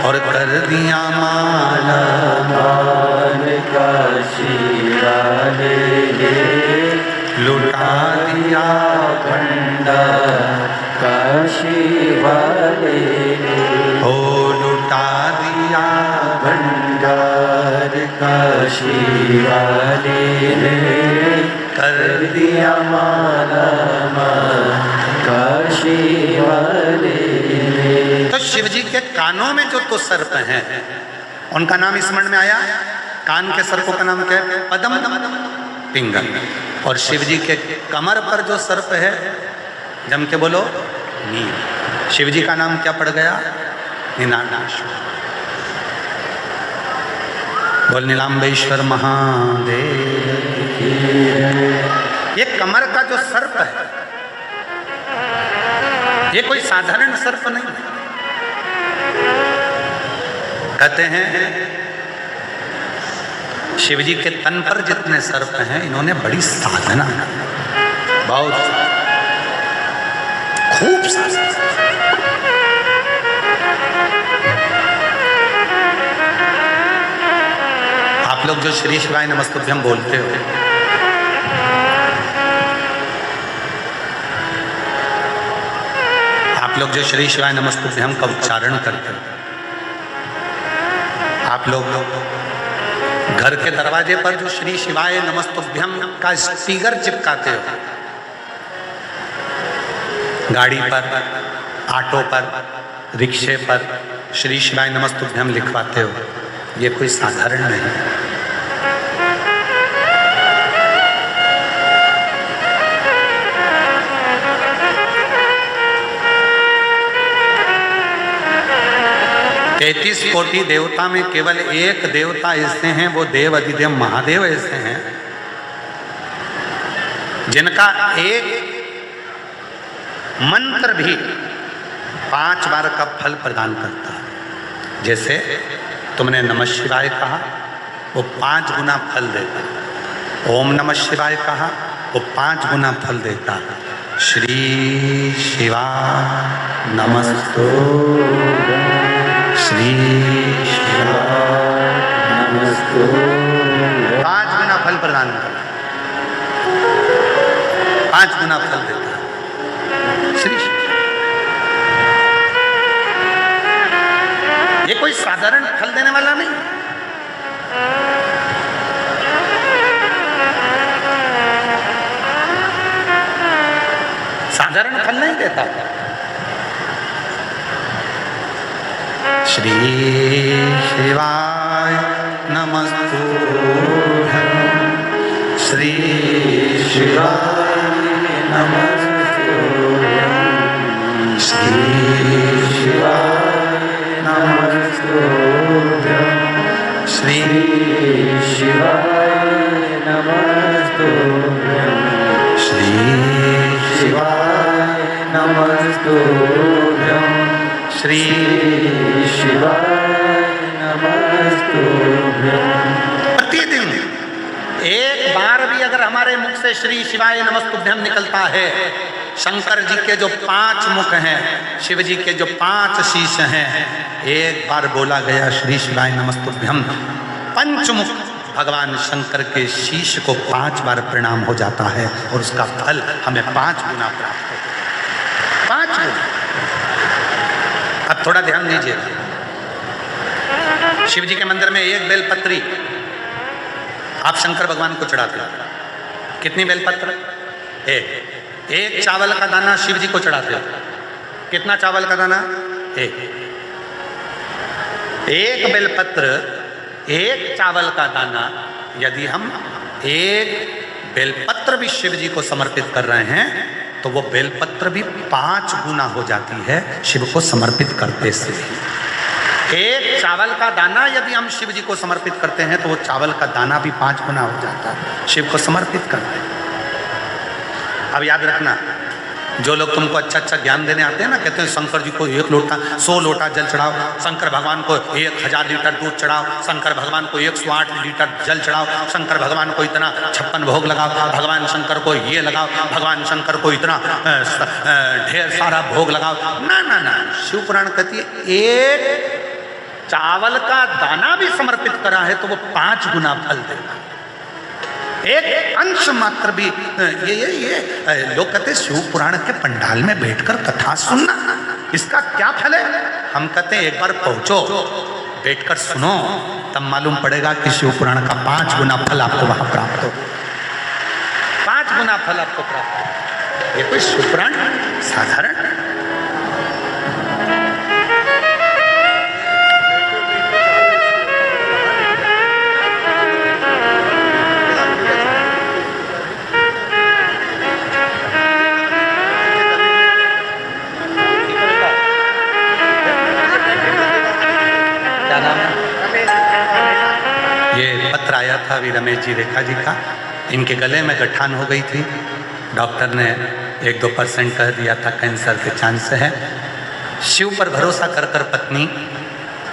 और कर दिया माला मान का शीराले लुटा दिया भंडार काशी वाले ओ लुटा दिया भंडार काशी वाले ने कर दिया माला माल काशी वाले ने। तो शिव जी के कानों में जो तो सर्प हैं उनका नाम स्मरण में आया। कान के सर्पों का नाम क्या है? पद्म पिंगल। और शिव जी के कमर पर जो सर्प है जम के बोलो नील। शिव जी का नाम क्या पड़ गया? नीलांबेश्वर। बोल नीलांबेश्वर महादेव की। ये कमर का जो सर्प है ये कोई साधारण सर्प नहीं है। कहते हैं शिव जी के तन पर जितने सर्प हैं इन्होंने बड़ी साधना बहुत खूब साधना। आप लोग जो श्री शिवाय नमस्तुभ्यं बोलते हो आप लोग जो श्री शिवाय नमस्तुभ्यं का उच्चारण करते हो आप लोग घर के दरवाजे पर जो श्री शिवाय नमस्तुभ्यं का स्टीकर चिपकाते हो, गाड़ी पर, ऑटो पर, रिक्शे पर श्री शिवाय नमस्तुभ्यं लिखवाते हो, ये कोई साधारण नहीं। तैतीस कोटि देवता में केवल एक देवता ऐसे हैं, वो देव अधिदेव महादेव ऐसे हैं जिनका एक मंत्र भी 5 बार का फल प्रदान करता है। जैसे तुमने नमः शिवाय कहा वो 5 गुना फल देता है। ओम नमः शिवाय कहा वो 5 गुना फल देता है। श्री शिवाय नमस्तुभ्यं श्री शिवाय नमस्तुभ्यं 5 गुना फल प्रदान करता है, 5 गुना फल देता है। श्री ये कोई साधारण फल देने वाला नहीं। साधारण फल नहीं देता। श्री शिवाय नमस्तुभ्यं श्री शिवाय नमस्तुभ्यं श्री शिवाय नमस्तुभ्यं श्री शिवाय नमस्तुभ्यं श्री शिवाय नमस्तुभ्यं श्री शिवाय नमस्तुभ्यं। प्रतिदिन एक बार भी अगर हमारे मुख से श्री शिवाय नमस्तुभ्यं निकलता है, शंकर जी के जो 5 मुख हैं, शिव जी के जो 5 शीश हैं, एक बार बोला गया श्री शिवाय नमस्तुभ्यं, पंचमुख भगवान शंकर के शीश को 5 बार प्रणाम हो जाता है और उसका फल हमें 5 गुना प्राप्त होता है। 5 गुना। अब थोड़ा ध्यान दीजिए, शिव जी के मंदिर में एक बेलपत्री आप शंकर भगवान को चढ़ाते हो। कितनी बेलपत्र? एक चावल का दाना शिव जी को चढ़ाते हो। कितना चावल का दाना? एक बेलपत्र, एक चावल का दाना। यदि हम एक बेलपत्र भी शिव जी को समर्पित कर रहे हैं तो वो बेलपत्र भी 5 गुना हो जाती है शिव को समर्पित करते से। एक चावल का दाना यदि हम शिव जी को समर्पित करते हैं तो वो चावल का दाना भी 5 गुना हो जाता है शिव को समर्पित करते हैं। अब याद रखना, जो लोग तुमको अच्छा अच्छा ज्ञान देने आते हैं ना, कहते हैं शंकर जी को 1 लोटा 100 लोटा जल चढ़ाओ, शंकर भगवान को 1000 लीटर दूध चढ़ाओ, शंकर भगवान को 108 लीटर जल चढ़ाओ, शंकर भगवान को इतना 56 भोग लगाओ, भगवान शंकर को ये लगाओ, भगवान शंकर को इतना ढेर सारा भोग लगाओ। ना ना ना, शिव पुराण कहती है एक चावल का दाना भी समर्पित करा है तो वो 5 गुना फल देगा। एक अंश मात्र भी ये लोग कहते शिव पुराण के पंडाल में बैठकर कथा सुनना, इसका क्या फल है? हम कहते हैं एक बार पहुंचो, बैठकर सुनो, तब मालूम पड़ेगा कि शिव पुराण का 5 गुना फल आपको वहां प्राप्त हो, 5 गुना फल आपको प्राप्त हो। ये कोई शिव पुराण साधारण आया था अभी रमेश जी रेखा जी का, इनके गले में गठान हो गई थी, डॉक्टर ने 1-2% कह दिया था कैंसर के चांस है। शिव पर भरोसा कर कर पत्नी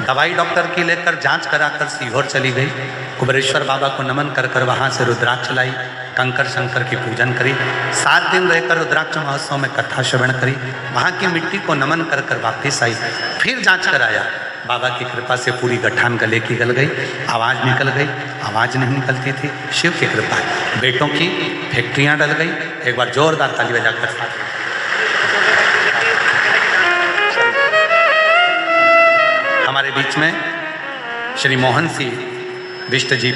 दवाई डॉक्टर की लेकर जांच कराकर सीहोर चली गई, कुबेरेश्वर बाबा को नमन कर कर वहाँ से रुद्राक्ष लाई, कंकर शंकर की पूजन करी, 7 दिन रहकर रुद्राक्ष महोत्सव में कथा श्रवण करी, वहाँ की मिट्टी को नमन कर कर वापिस आई, फिर जांच कराया, बाबा की कृपा से पूरी गठान गले की गल गई, आवाज़ निकल गई, आवाज़ नहीं निकलती थी, शिव की कृपा। बेटों की फैक्ट्रियाँ डल गई। एक बार जोरदार ताली बजाकर हमारे बीच में श्री मोहन सिंह बिष्ट जी,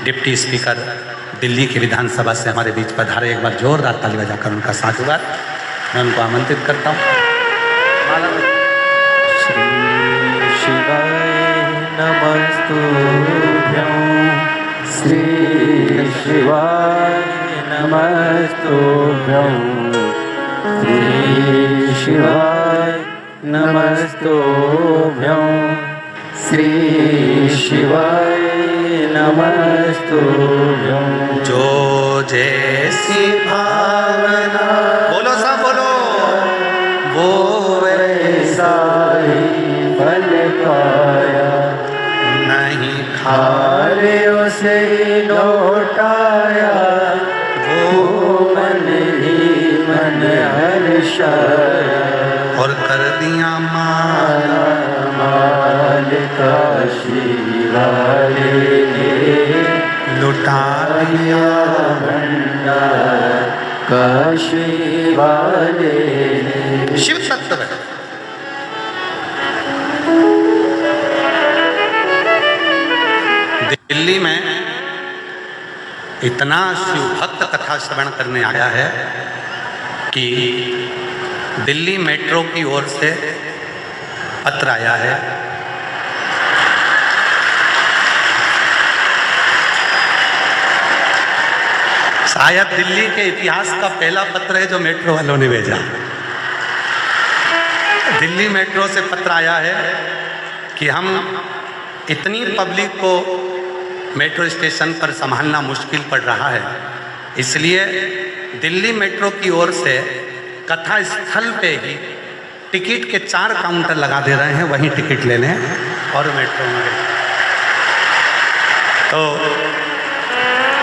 डिप्टी स्पीकर दिल्ली की विधानसभा से हमारे बीच पधारे। एक बार जोरदार ताली बजाकर उनका साधुवाद मैं उनको आमंत्रित करता हूँ। श्री शिवाय नमस्तुभ्यं, श्री शिवाय नमस्तुभ्यं, श्री शिवाय नमस्तुभ्यं, श्री शिवाय नमस्तुभ्यं। जो जैसी भावना, बोलो सब बोलो, वो वैसा ही फल पाया, नहीं खारे उसे लौटाया, वो मन ही मन हर्षाया, और कर दिया माला माल काशी वाले ने, लुटा दिया भंडार काशी वाले ने। शिव तत्व है। दिल्ली में इतना शिव भक्त कथा श्रवण करने आया है कि दिल्ली मेट्रो की ओर से पत्र आया है, शायद दिल्ली के इतिहास का पहला पत्र है जो मेट्रो वालों ने भेजा। दिल्ली मेट्रो से पत्र आया है कि हम इतनी पब्लिक को मेट्रो स्टेशन पर संभालना मुश्किल पड़ रहा है, इसलिए दिल्ली मेट्रो की ओर से कथा स्थल पे ही टिकट के 4 काउंटर लगा दे रहे हैं, वहीं टिकट ले लें और मेट्रो में। तो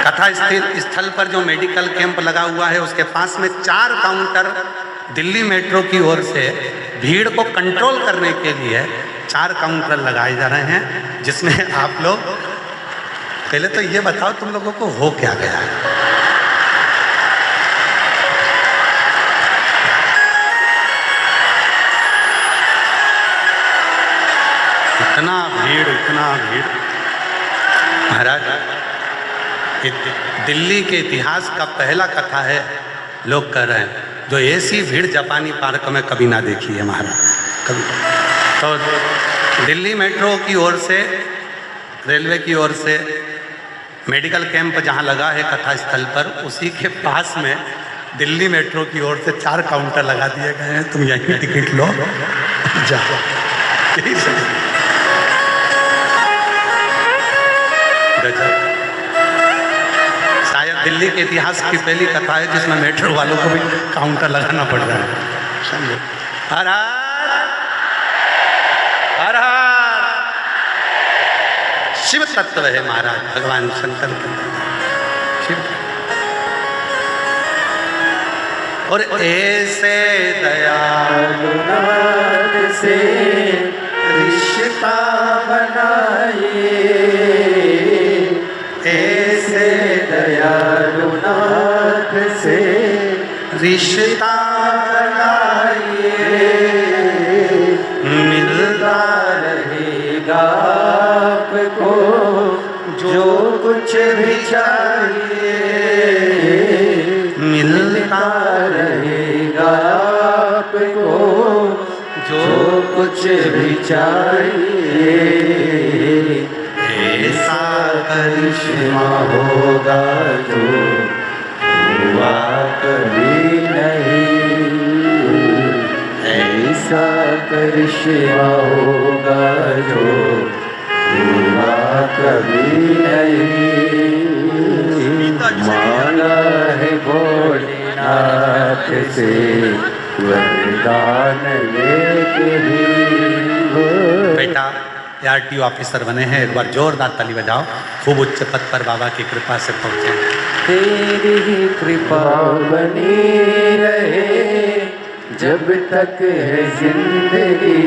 कथा स्थल पर जो मेडिकल कैंप लगा हुआ है उसके पास में 4 काउंटर दिल्ली मेट्रो की ओर से भीड़ को कंट्रोल करने के लिए 4 काउंटर लगाए जा रहे हैं, जिसमें आप लोग पहले तो ये बताओ तुम लोगों को हो क्या गया है? इतना भीड़ महाराज, दिल्ली के इतिहास का पहला कथा है, लोग कह रहे हैं जो ऐसी भीड़ जापानी पार्क में कभी ना देखी है महाराज, कभी। तो दिल्ली मेट्रो की ओर से, रेलवे की ओर से मेडिकल कैंप जहां लगा है कथा स्थल पर, उसी के पास में दिल्ली मेट्रो की ओर से 4 काउंटर लगा दिए गए हैं, तुम यहीं टिकट लो जाओ। शायद दिल्ली के इतिहास की पहली कथा है जिसमें मेट्रो वालों को भी काउंटर लगाना पड़ रहा है। समझे? हर हर हर शिव तत्व है महाराज भगवान शंकर के शिव। और ऐसे दयालु नाथ से रिश्ता बनाइए, ऐसे दयालु नाथ से रिश्ता बनाइए, मिलता रहेगा आपको जो कुछ भी चाहिए, मिलता रहेगा आपको जो कुछ भी चाहिए। ऐसा करिश्मा होगा जो हुआ कभी नहीं, ऐसा करिश्मा होगा जो हुआ कभी नहीं। मांगा है भोलेनाथ से वरदान लेके भी। बेटा आरटीओ ऑफिसर बने हैं, एक बार जोरदार ताली बजाओ। खूब उच्च पद पर बाबा की कृपा से पहुंचे। तेरी ही कृपा बनी रहे जब तक है जिंदगी,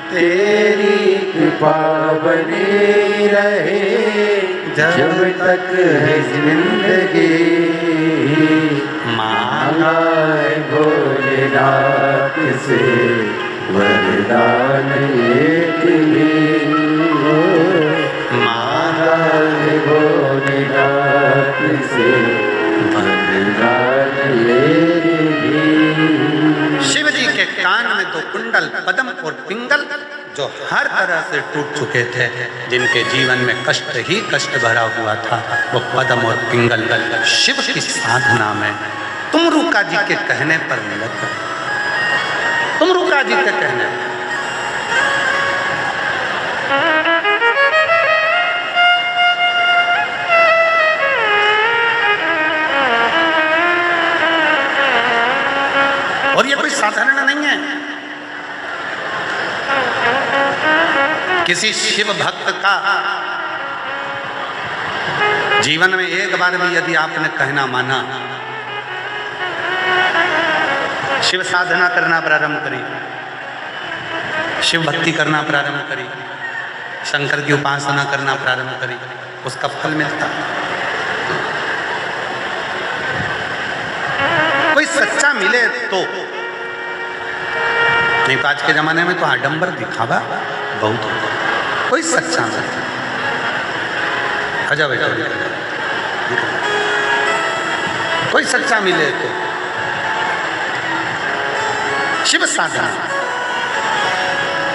तेरी कृपा बनी रहे जब तक है जिंदगी। मांगा है भोलेनाथ से वरदान एक भी, मांगा है भोलेनाथ से वरदान एक भी। शिव जी के कान में दो कुंडल पद्म और पिंगल जो हर तरह से टूट चुके थे, जिनके जीवन में कष्ट ही कष्ट भरा हुआ था, वो पद्म और पिंगल शिव की साधना में तुमरुका जी के कहने पर मिला था। तुमरुका जी के कहने पर और ये कोई साधारण नहीं है। किसी शिव भक्त का जीवन में एक बार भी यदि आपने कहना माना, शिव साधना करना प्रारंभ करी, शिव भक्ति करना प्रारंभ करी, शंकर की उपासना करना प्रारंभ करी, उसका फल मिलता। कोई सच्चा मिले तो, नहीं तो आज के जमाने में तो आडंबर दिखावा बहुत होता। कोई सच्चा मिले, आजा बेटा, कोई सच्चा मिले तो शिव साधना।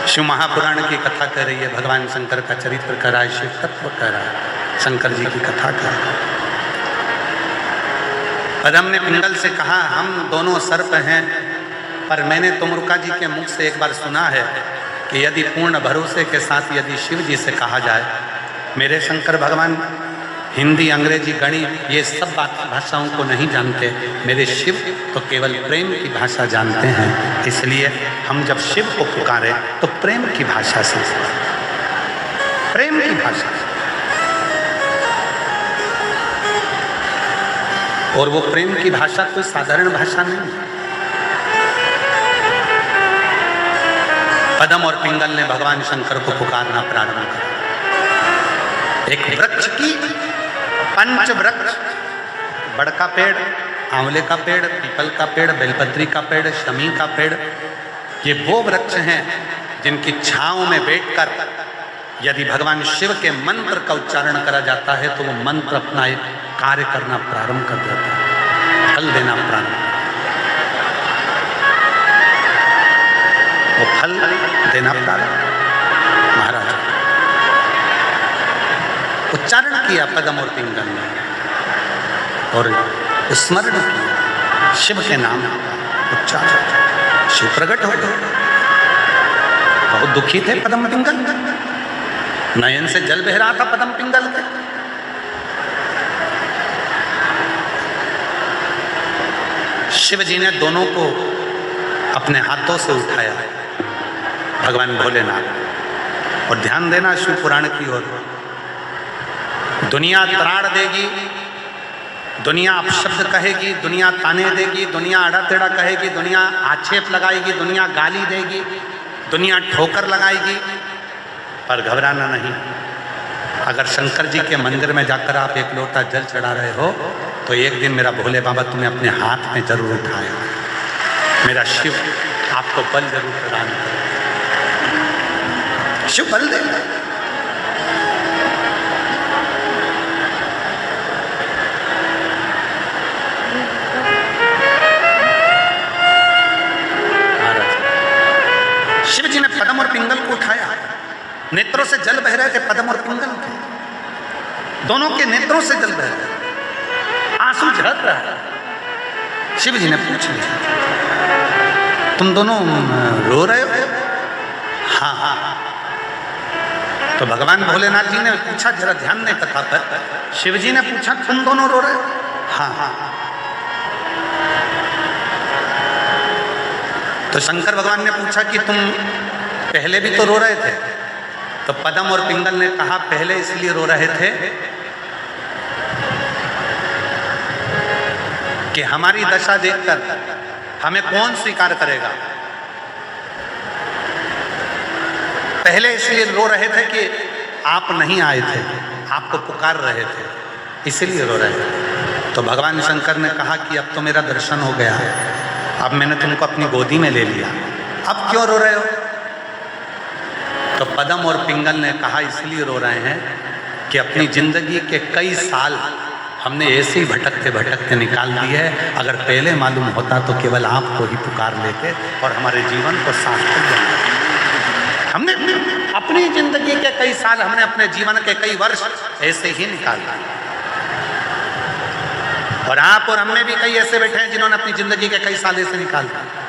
शिव महापुराण की कथा कह रही है, भगवान शंकर का चरित्र कर रहा है, शिव तत्व कह रहा है, शंकर जी की कथा कर रहा है। पद्म ने पिंगल से कहा, हम दोनों सर्प हैं, पर मैंने तुमरुका जी के मुख से एक बार सुना है कि यदि पूर्ण भरोसे के साथ यदि शिव जी से कहा जाए, मेरे शंकर भगवान हिंदी, अंग्रेजी, गणित ये सब भाषाओं को नहीं जानते, मेरे शिव तो केवल प्रेम की भाषा जानते हैं। इसलिए हम जब शिव को पुकारें तो प्रेम की भाषा से, प्रेम की भाषा से। और वो प्रेम की भाषा कोई साधारण भाषा नहीं। पद्म और पिंगल ने भगवान शंकर को पुकारना प्रारंभ किया। एक वृक्ष की पंच वृक्ष, बड़का पेड़, आंवले का पेड़, पीपल का पेड़, बेलपत्री का पेड़, शमी का पेड़, ये वो वृक्ष हैं जिनकी छांव में बैठकर यदि भगवान शिव के मंत्र का उच्चारण करा जाता है तो वो मंत्र अपना एक कार्य करना प्रारंभ कर देता है, फल देना प्रारंभ, वो फल देना प्रारंभ। महाराज उच्चारण किया पद्म और पिंगल ने और स्मरण किया शिव के नाम उच्चारण, शिव प्रकट हो गए। बहुत दुखी थे पद्म पिंगल, नयन से जल बह रहा था पद्म पिंगल के। शिव जी ने दोनों को अपने हाथों से उठाया, भगवान भोलेनाथ। और ध्यान देना शिव पुराण की ओर, दुनिया त्राण देगी, दुनिया अपशब्द कहेगी, दुनिया ताने देगी, दुनिया अड़ा टेढ़ा कहेगी, दुनिया आक्षेप लगाएगी, दुनिया गाली देगी, दुनिया ठोकर लगाएगी, पर घबराना नहीं। अगर शंकर जी के मंदिर में जाकर आप एक लोटा जल चढ़ा रहे हो तो एक दिन मेरा भोले बाबा तुम्हें अपने हाथ में जरूर उठाएगा। मेरा शिव आपको बल जरूर प्रदान करेगा, शिव बल देगा। शिव जी ने पद्म और पिंगल को उठाया, नेत्रों से जल बह रहे थे पद्म और पिंगल के, दोनों के नेत्रों से जल बह रहे, आंसू झड़क रहा है। शिव जी ने पूछ लिया, तुम दोनों रो रहे हो? हाँ हाँ। तो भगवान भोलेनाथ जी ने पूछा, जरा ध्यान दें कथा पर, शिव जी ने पूछा तुम दोनों रो रहे हो? हाँ हाँ। तो शंकर भगवान ने पूछा कि तुम पहले भी तो रो रहे थे? तो पद्म और पिंगल ने कहा पहले इसलिए रो रहे थे कि हमारी दशा देखकर हमें कौन स्वीकार करेगा। पहले इसलिए रो रहे थे कि आप नहीं आए थे, आपको पुकार रहे थे, इसलिए रो रहे थे। तो भगवान शंकर ने कहा कि अब तो मेरा दर्शन हो गया, अब मैंने तुमको अपनी गोदी में ले लिया, अब क्यों रो रहे हो? तो पद्म और पिंगल ने कहा इसलिए रो रहे हैं कि अपनी जिंदगी के कई साल हमने ऐसे ही भटकते भटकते निकाल दिए। अगर पहले मालूम होता तो केवल आपको ही पुकार लेते और हमारे जीवन को सार्थक बनाते। हमने अपनी जिंदगी के कई साल, हमने अपने जीवन के कई वर्ष ऐसे ही निकाल दिए। और आप और हमने भी कई ऐसे बैठे हैं जिन्होंने अपनी जिंदगी के कई साल ऐसे निकाल दिए।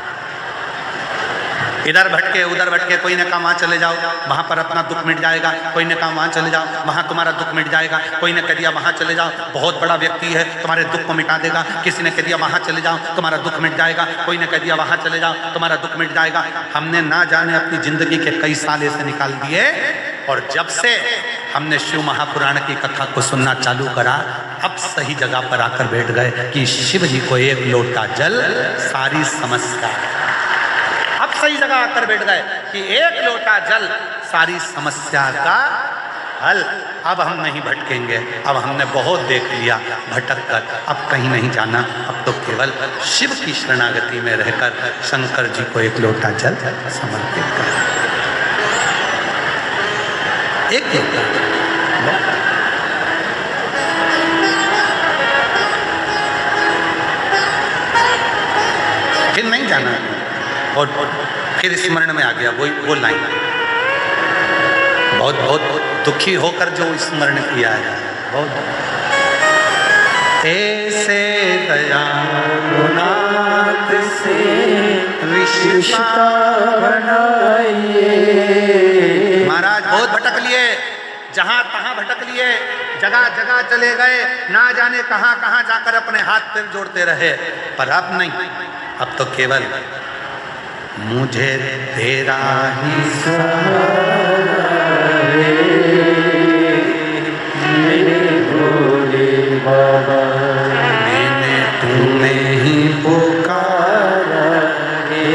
इधर भटके उधर भटके, कोई ने कहा वहाँ चले जाओ, वहाँ पर अपना दुख मिट जाएगा, कोई ने कहा वहाँ चले जाओ, वहाँ तुम्हारा दुख मिट जाएगा, कोई ने कह दिया वहाँ चले जाओ, बहुत बड़ा व्यक्ति है तुम्हारे दुख को मिटा देगा, किसी ने कह दिया वहाँ चले जाओ तुम्हारा दुख मिट जाएगा, कोई ने कह दिया वहाँ चले जाओ तुम्हारा दुख मिट जाएगा। हमने ना जाने अपनी जिंदगी के कई साल ऐसे निकाल दिए, और जब से हमने शिव महापुराण की कथा को सुनना चालू करा, अब सही जगह पर आकर बैठ गए कि शिव जी को एक लोटा जल सारी समस्या। अब सही जगह आकर बैठ गए कि एक लोटा जल सारी समस्या का हल। अब हम नहीं भटकेंगे, अब हमने बहुत देख लिया भटक कर, अब कहीं नहीं जाना, अब तो केवल शिव की शरणागति में रहकर शंकर जी को एक लोटा जल समर्पित कर। एक लोटा फिर नहीं जाना, और फिर स्मरण में आ गया वो लाइन, बहुत बहुत दुखी होकर जो स्मरण किया है, बहुत ऐसे दयालुनाथ से रिश्ता बनाइए। महाराज बहुत भटक लिए, जहां तहां भटक लिए, जगह जगह चले गए, ना जाने कहां कहां जाकर अपने हाथ पैर जोड़ते रहे, पर अब नहीं, अब तो केवल मुझे तेरा ही सहारा है मेरे भोले बाबा, मैंने तुम्हें ही पुकारा है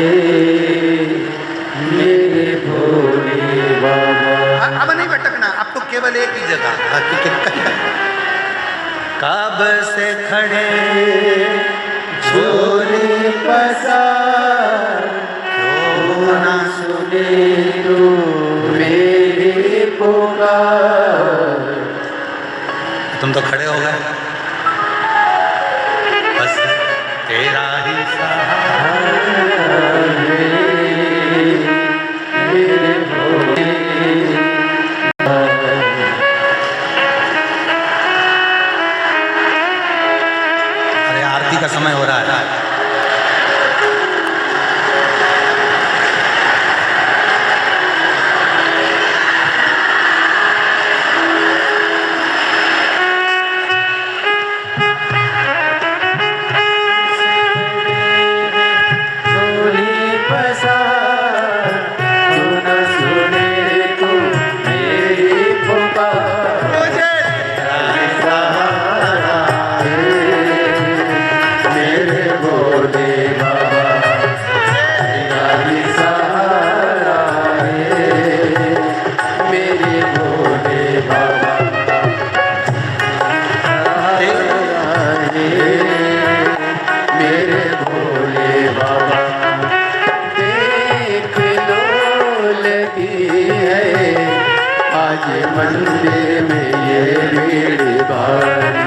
मेरे भोले बाबा। अब नहीं भटकना, अब तो केवल एक ही जगह, कब से खड़े झोली पसार, ना सुने तो मेरी पुकार। तुम तो खड़े हो गए, बस तेरा ही सहारा है मेरे भोले। अरे आरती का समय हो रहा है। है, आज मंदिर में ये भीड़ भारी।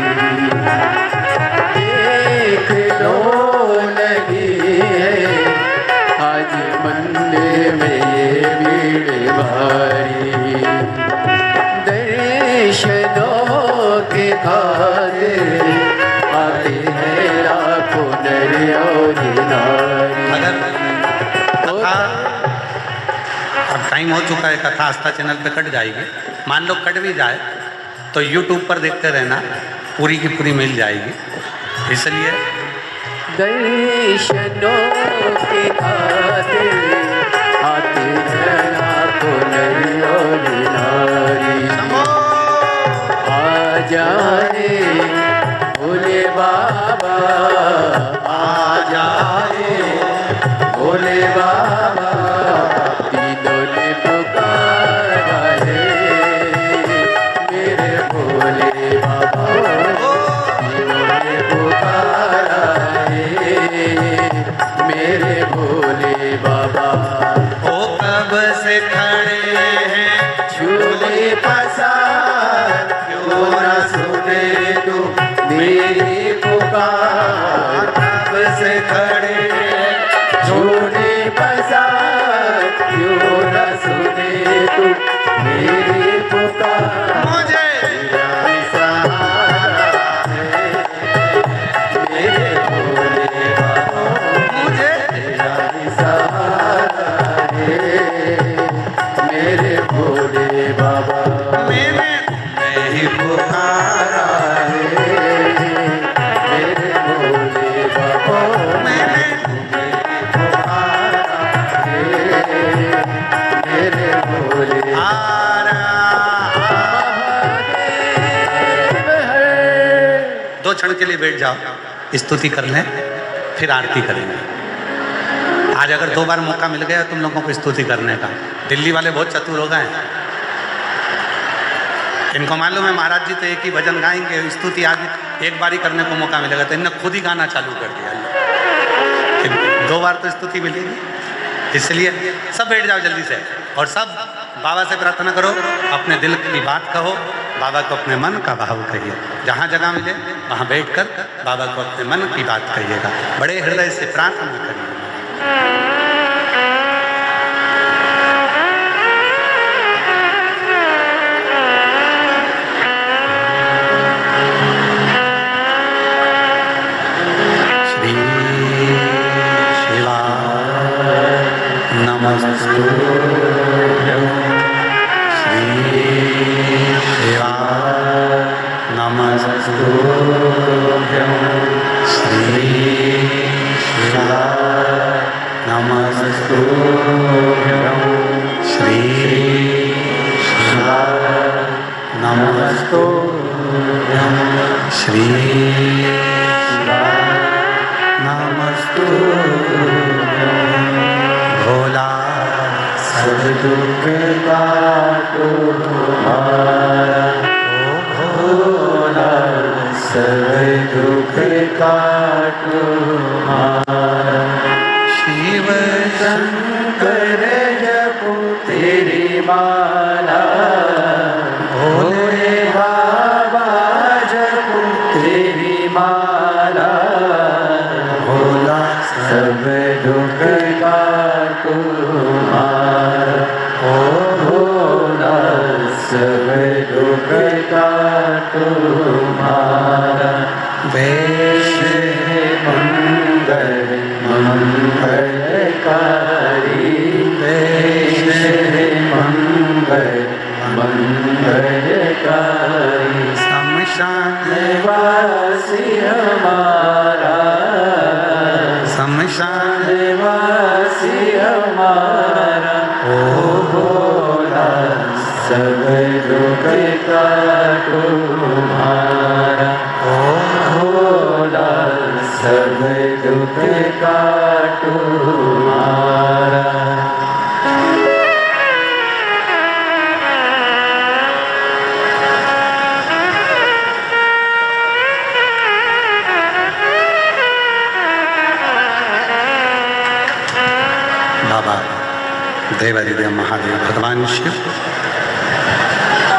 देख लो लगी है, आज मंदिर में ये भीड़ भारी। दर्शनों के खातिर आते हैं लाखों नर और नारी। अगर कथा अब टाइम हो चुका है, कथा आस्था चैनल पे कट जाएगी। मान लो कट भी जाए तो यूट्यूब पर देखते रहना, पूरी की पूरी मिल जाएगी। इसलिए दर्शनों के खातिर आते हैं लाखों नर और नारी। आ जाए भोले बाबा, आ जाए भोले बाबा, तीनों ने पुकारा है मेरे भोले बाबा, तीनों ने पुकारा है मेरे भोले बाबा। ओ कब से खड़े हैं झूले पसार, क्यों न सुने तू मेरी पुकार। कब से खड़े हैं झूले पसार, क्यों न सुने तू मेरी पुकार। मुझे तेरा सहारा है मेरे भोले बाबा, मुझे तेरा सहारा है मेरे भोले बाबा। मैंने नहीं पुकारा, मेरे भोले बाबा, मैंने मेरे भोले दो क्षण के लिए बैठ जाओ, स्तुति कर लें, फिर आरती करेंगे। आज अगर 2 बार मौका मिल गया तुम लोगों को स्तुति करने का, दिल्ली वाले बहुत चतुर हो गए हैं। इनको मालूम है महाराज जी तो एक ही भजन गाएंगे, स्तुति आज एक बार ही करने को मौका मिलेगा, तो इन्होंने खुद ही गाना चालू कर दिया। 2 बार तो स्तुति मिलेगी, इसलिए सब बैठ जाओ जल्दी से और सब बाबा से प्रार्थना करो, अपने दिल की बात कहो, बाबा को अपने मन का भाव कहिए। जहाँ जगह मिले वहाँ बैठकर बाबा को अपने मन की बात कहिएगा, बड़े हृदय से प्रार्थना करिए। श्री शिवा नमस्तुभ्यं, श्री शिवा नमस्तुभ्यं, श्री शिवा नमस्तुभ्यं, श्री शिवा नमस्तुभ्यं, श्री शिवा नमस्तुभ्यं। भोला सब दुख काटो तुम्हारा, ओ भोला सब दुख काटो तुम्हारा। शिव शंकर जपो तेरी माला, भोले बाबा जपो तेरी माला। भोला सब दुख काटो तुम्हारा, ओ भोला सब दुख काटो तुम्हारा। वेश है मंगल मंगलकारी, वेश है मंगल मंगलकारी। शमशान वासी हमारा, शमशान वासी हमारा। ओ भोला सब दुख काटो तुम्हारा, ओ भोला सब दुख काटो तुम्हारा। देवादिदेव महादेव भगवान शिव,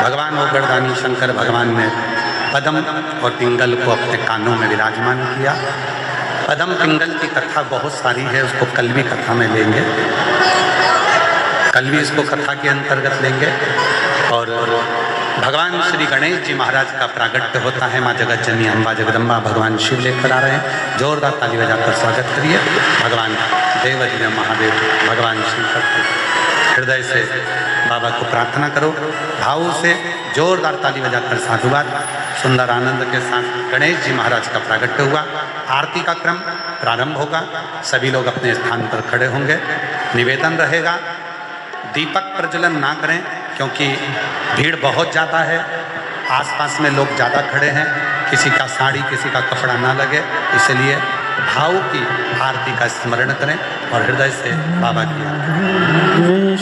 भगवान वो गर्दानी शंकर भगवान ने पद्म और पिंगल को अपने कानों में विराजमान किया। पद्म पिंगल की कथा बहुत सारी है, उसको कल भी कथा में लेंगे, कल भी इसको कथा के अंतर्गत लेंगे। और भगवान श्री गणेश जी महाराज का प्रागट्य होता है, माँ जगत जननी अम्बा जगदम्बा भगवान शिव लेकर आ रहे हैं। जोरदार ताली बजाकर स्वागत करिए भगवान देवादिदेव महादेव भगवान शंकर को। हृदय से बाबा को प्रार्थना करो, भाव से जोरदार ताली बजाकर साधुवाद। सुंदर आनंद के साथ गणेश जी महाराज का प्रागट्य हुआ। आरती का क्रम प्रारंभ होगा, सभी लोग अपने स्थान पर खड़े होंगे। निवेदन रहेगा दीपक प्रज्वलन ना करें, क्योंकि भीड़ बहुत ज़्यादा है, आसपास में लोग ज़्यादा खड़े हैं, किसी का साड़ी किसी का कपड़ा ना लगे, इसलिए भाव की आरती का स्मरण करें और हृदय से बाबा की आरती।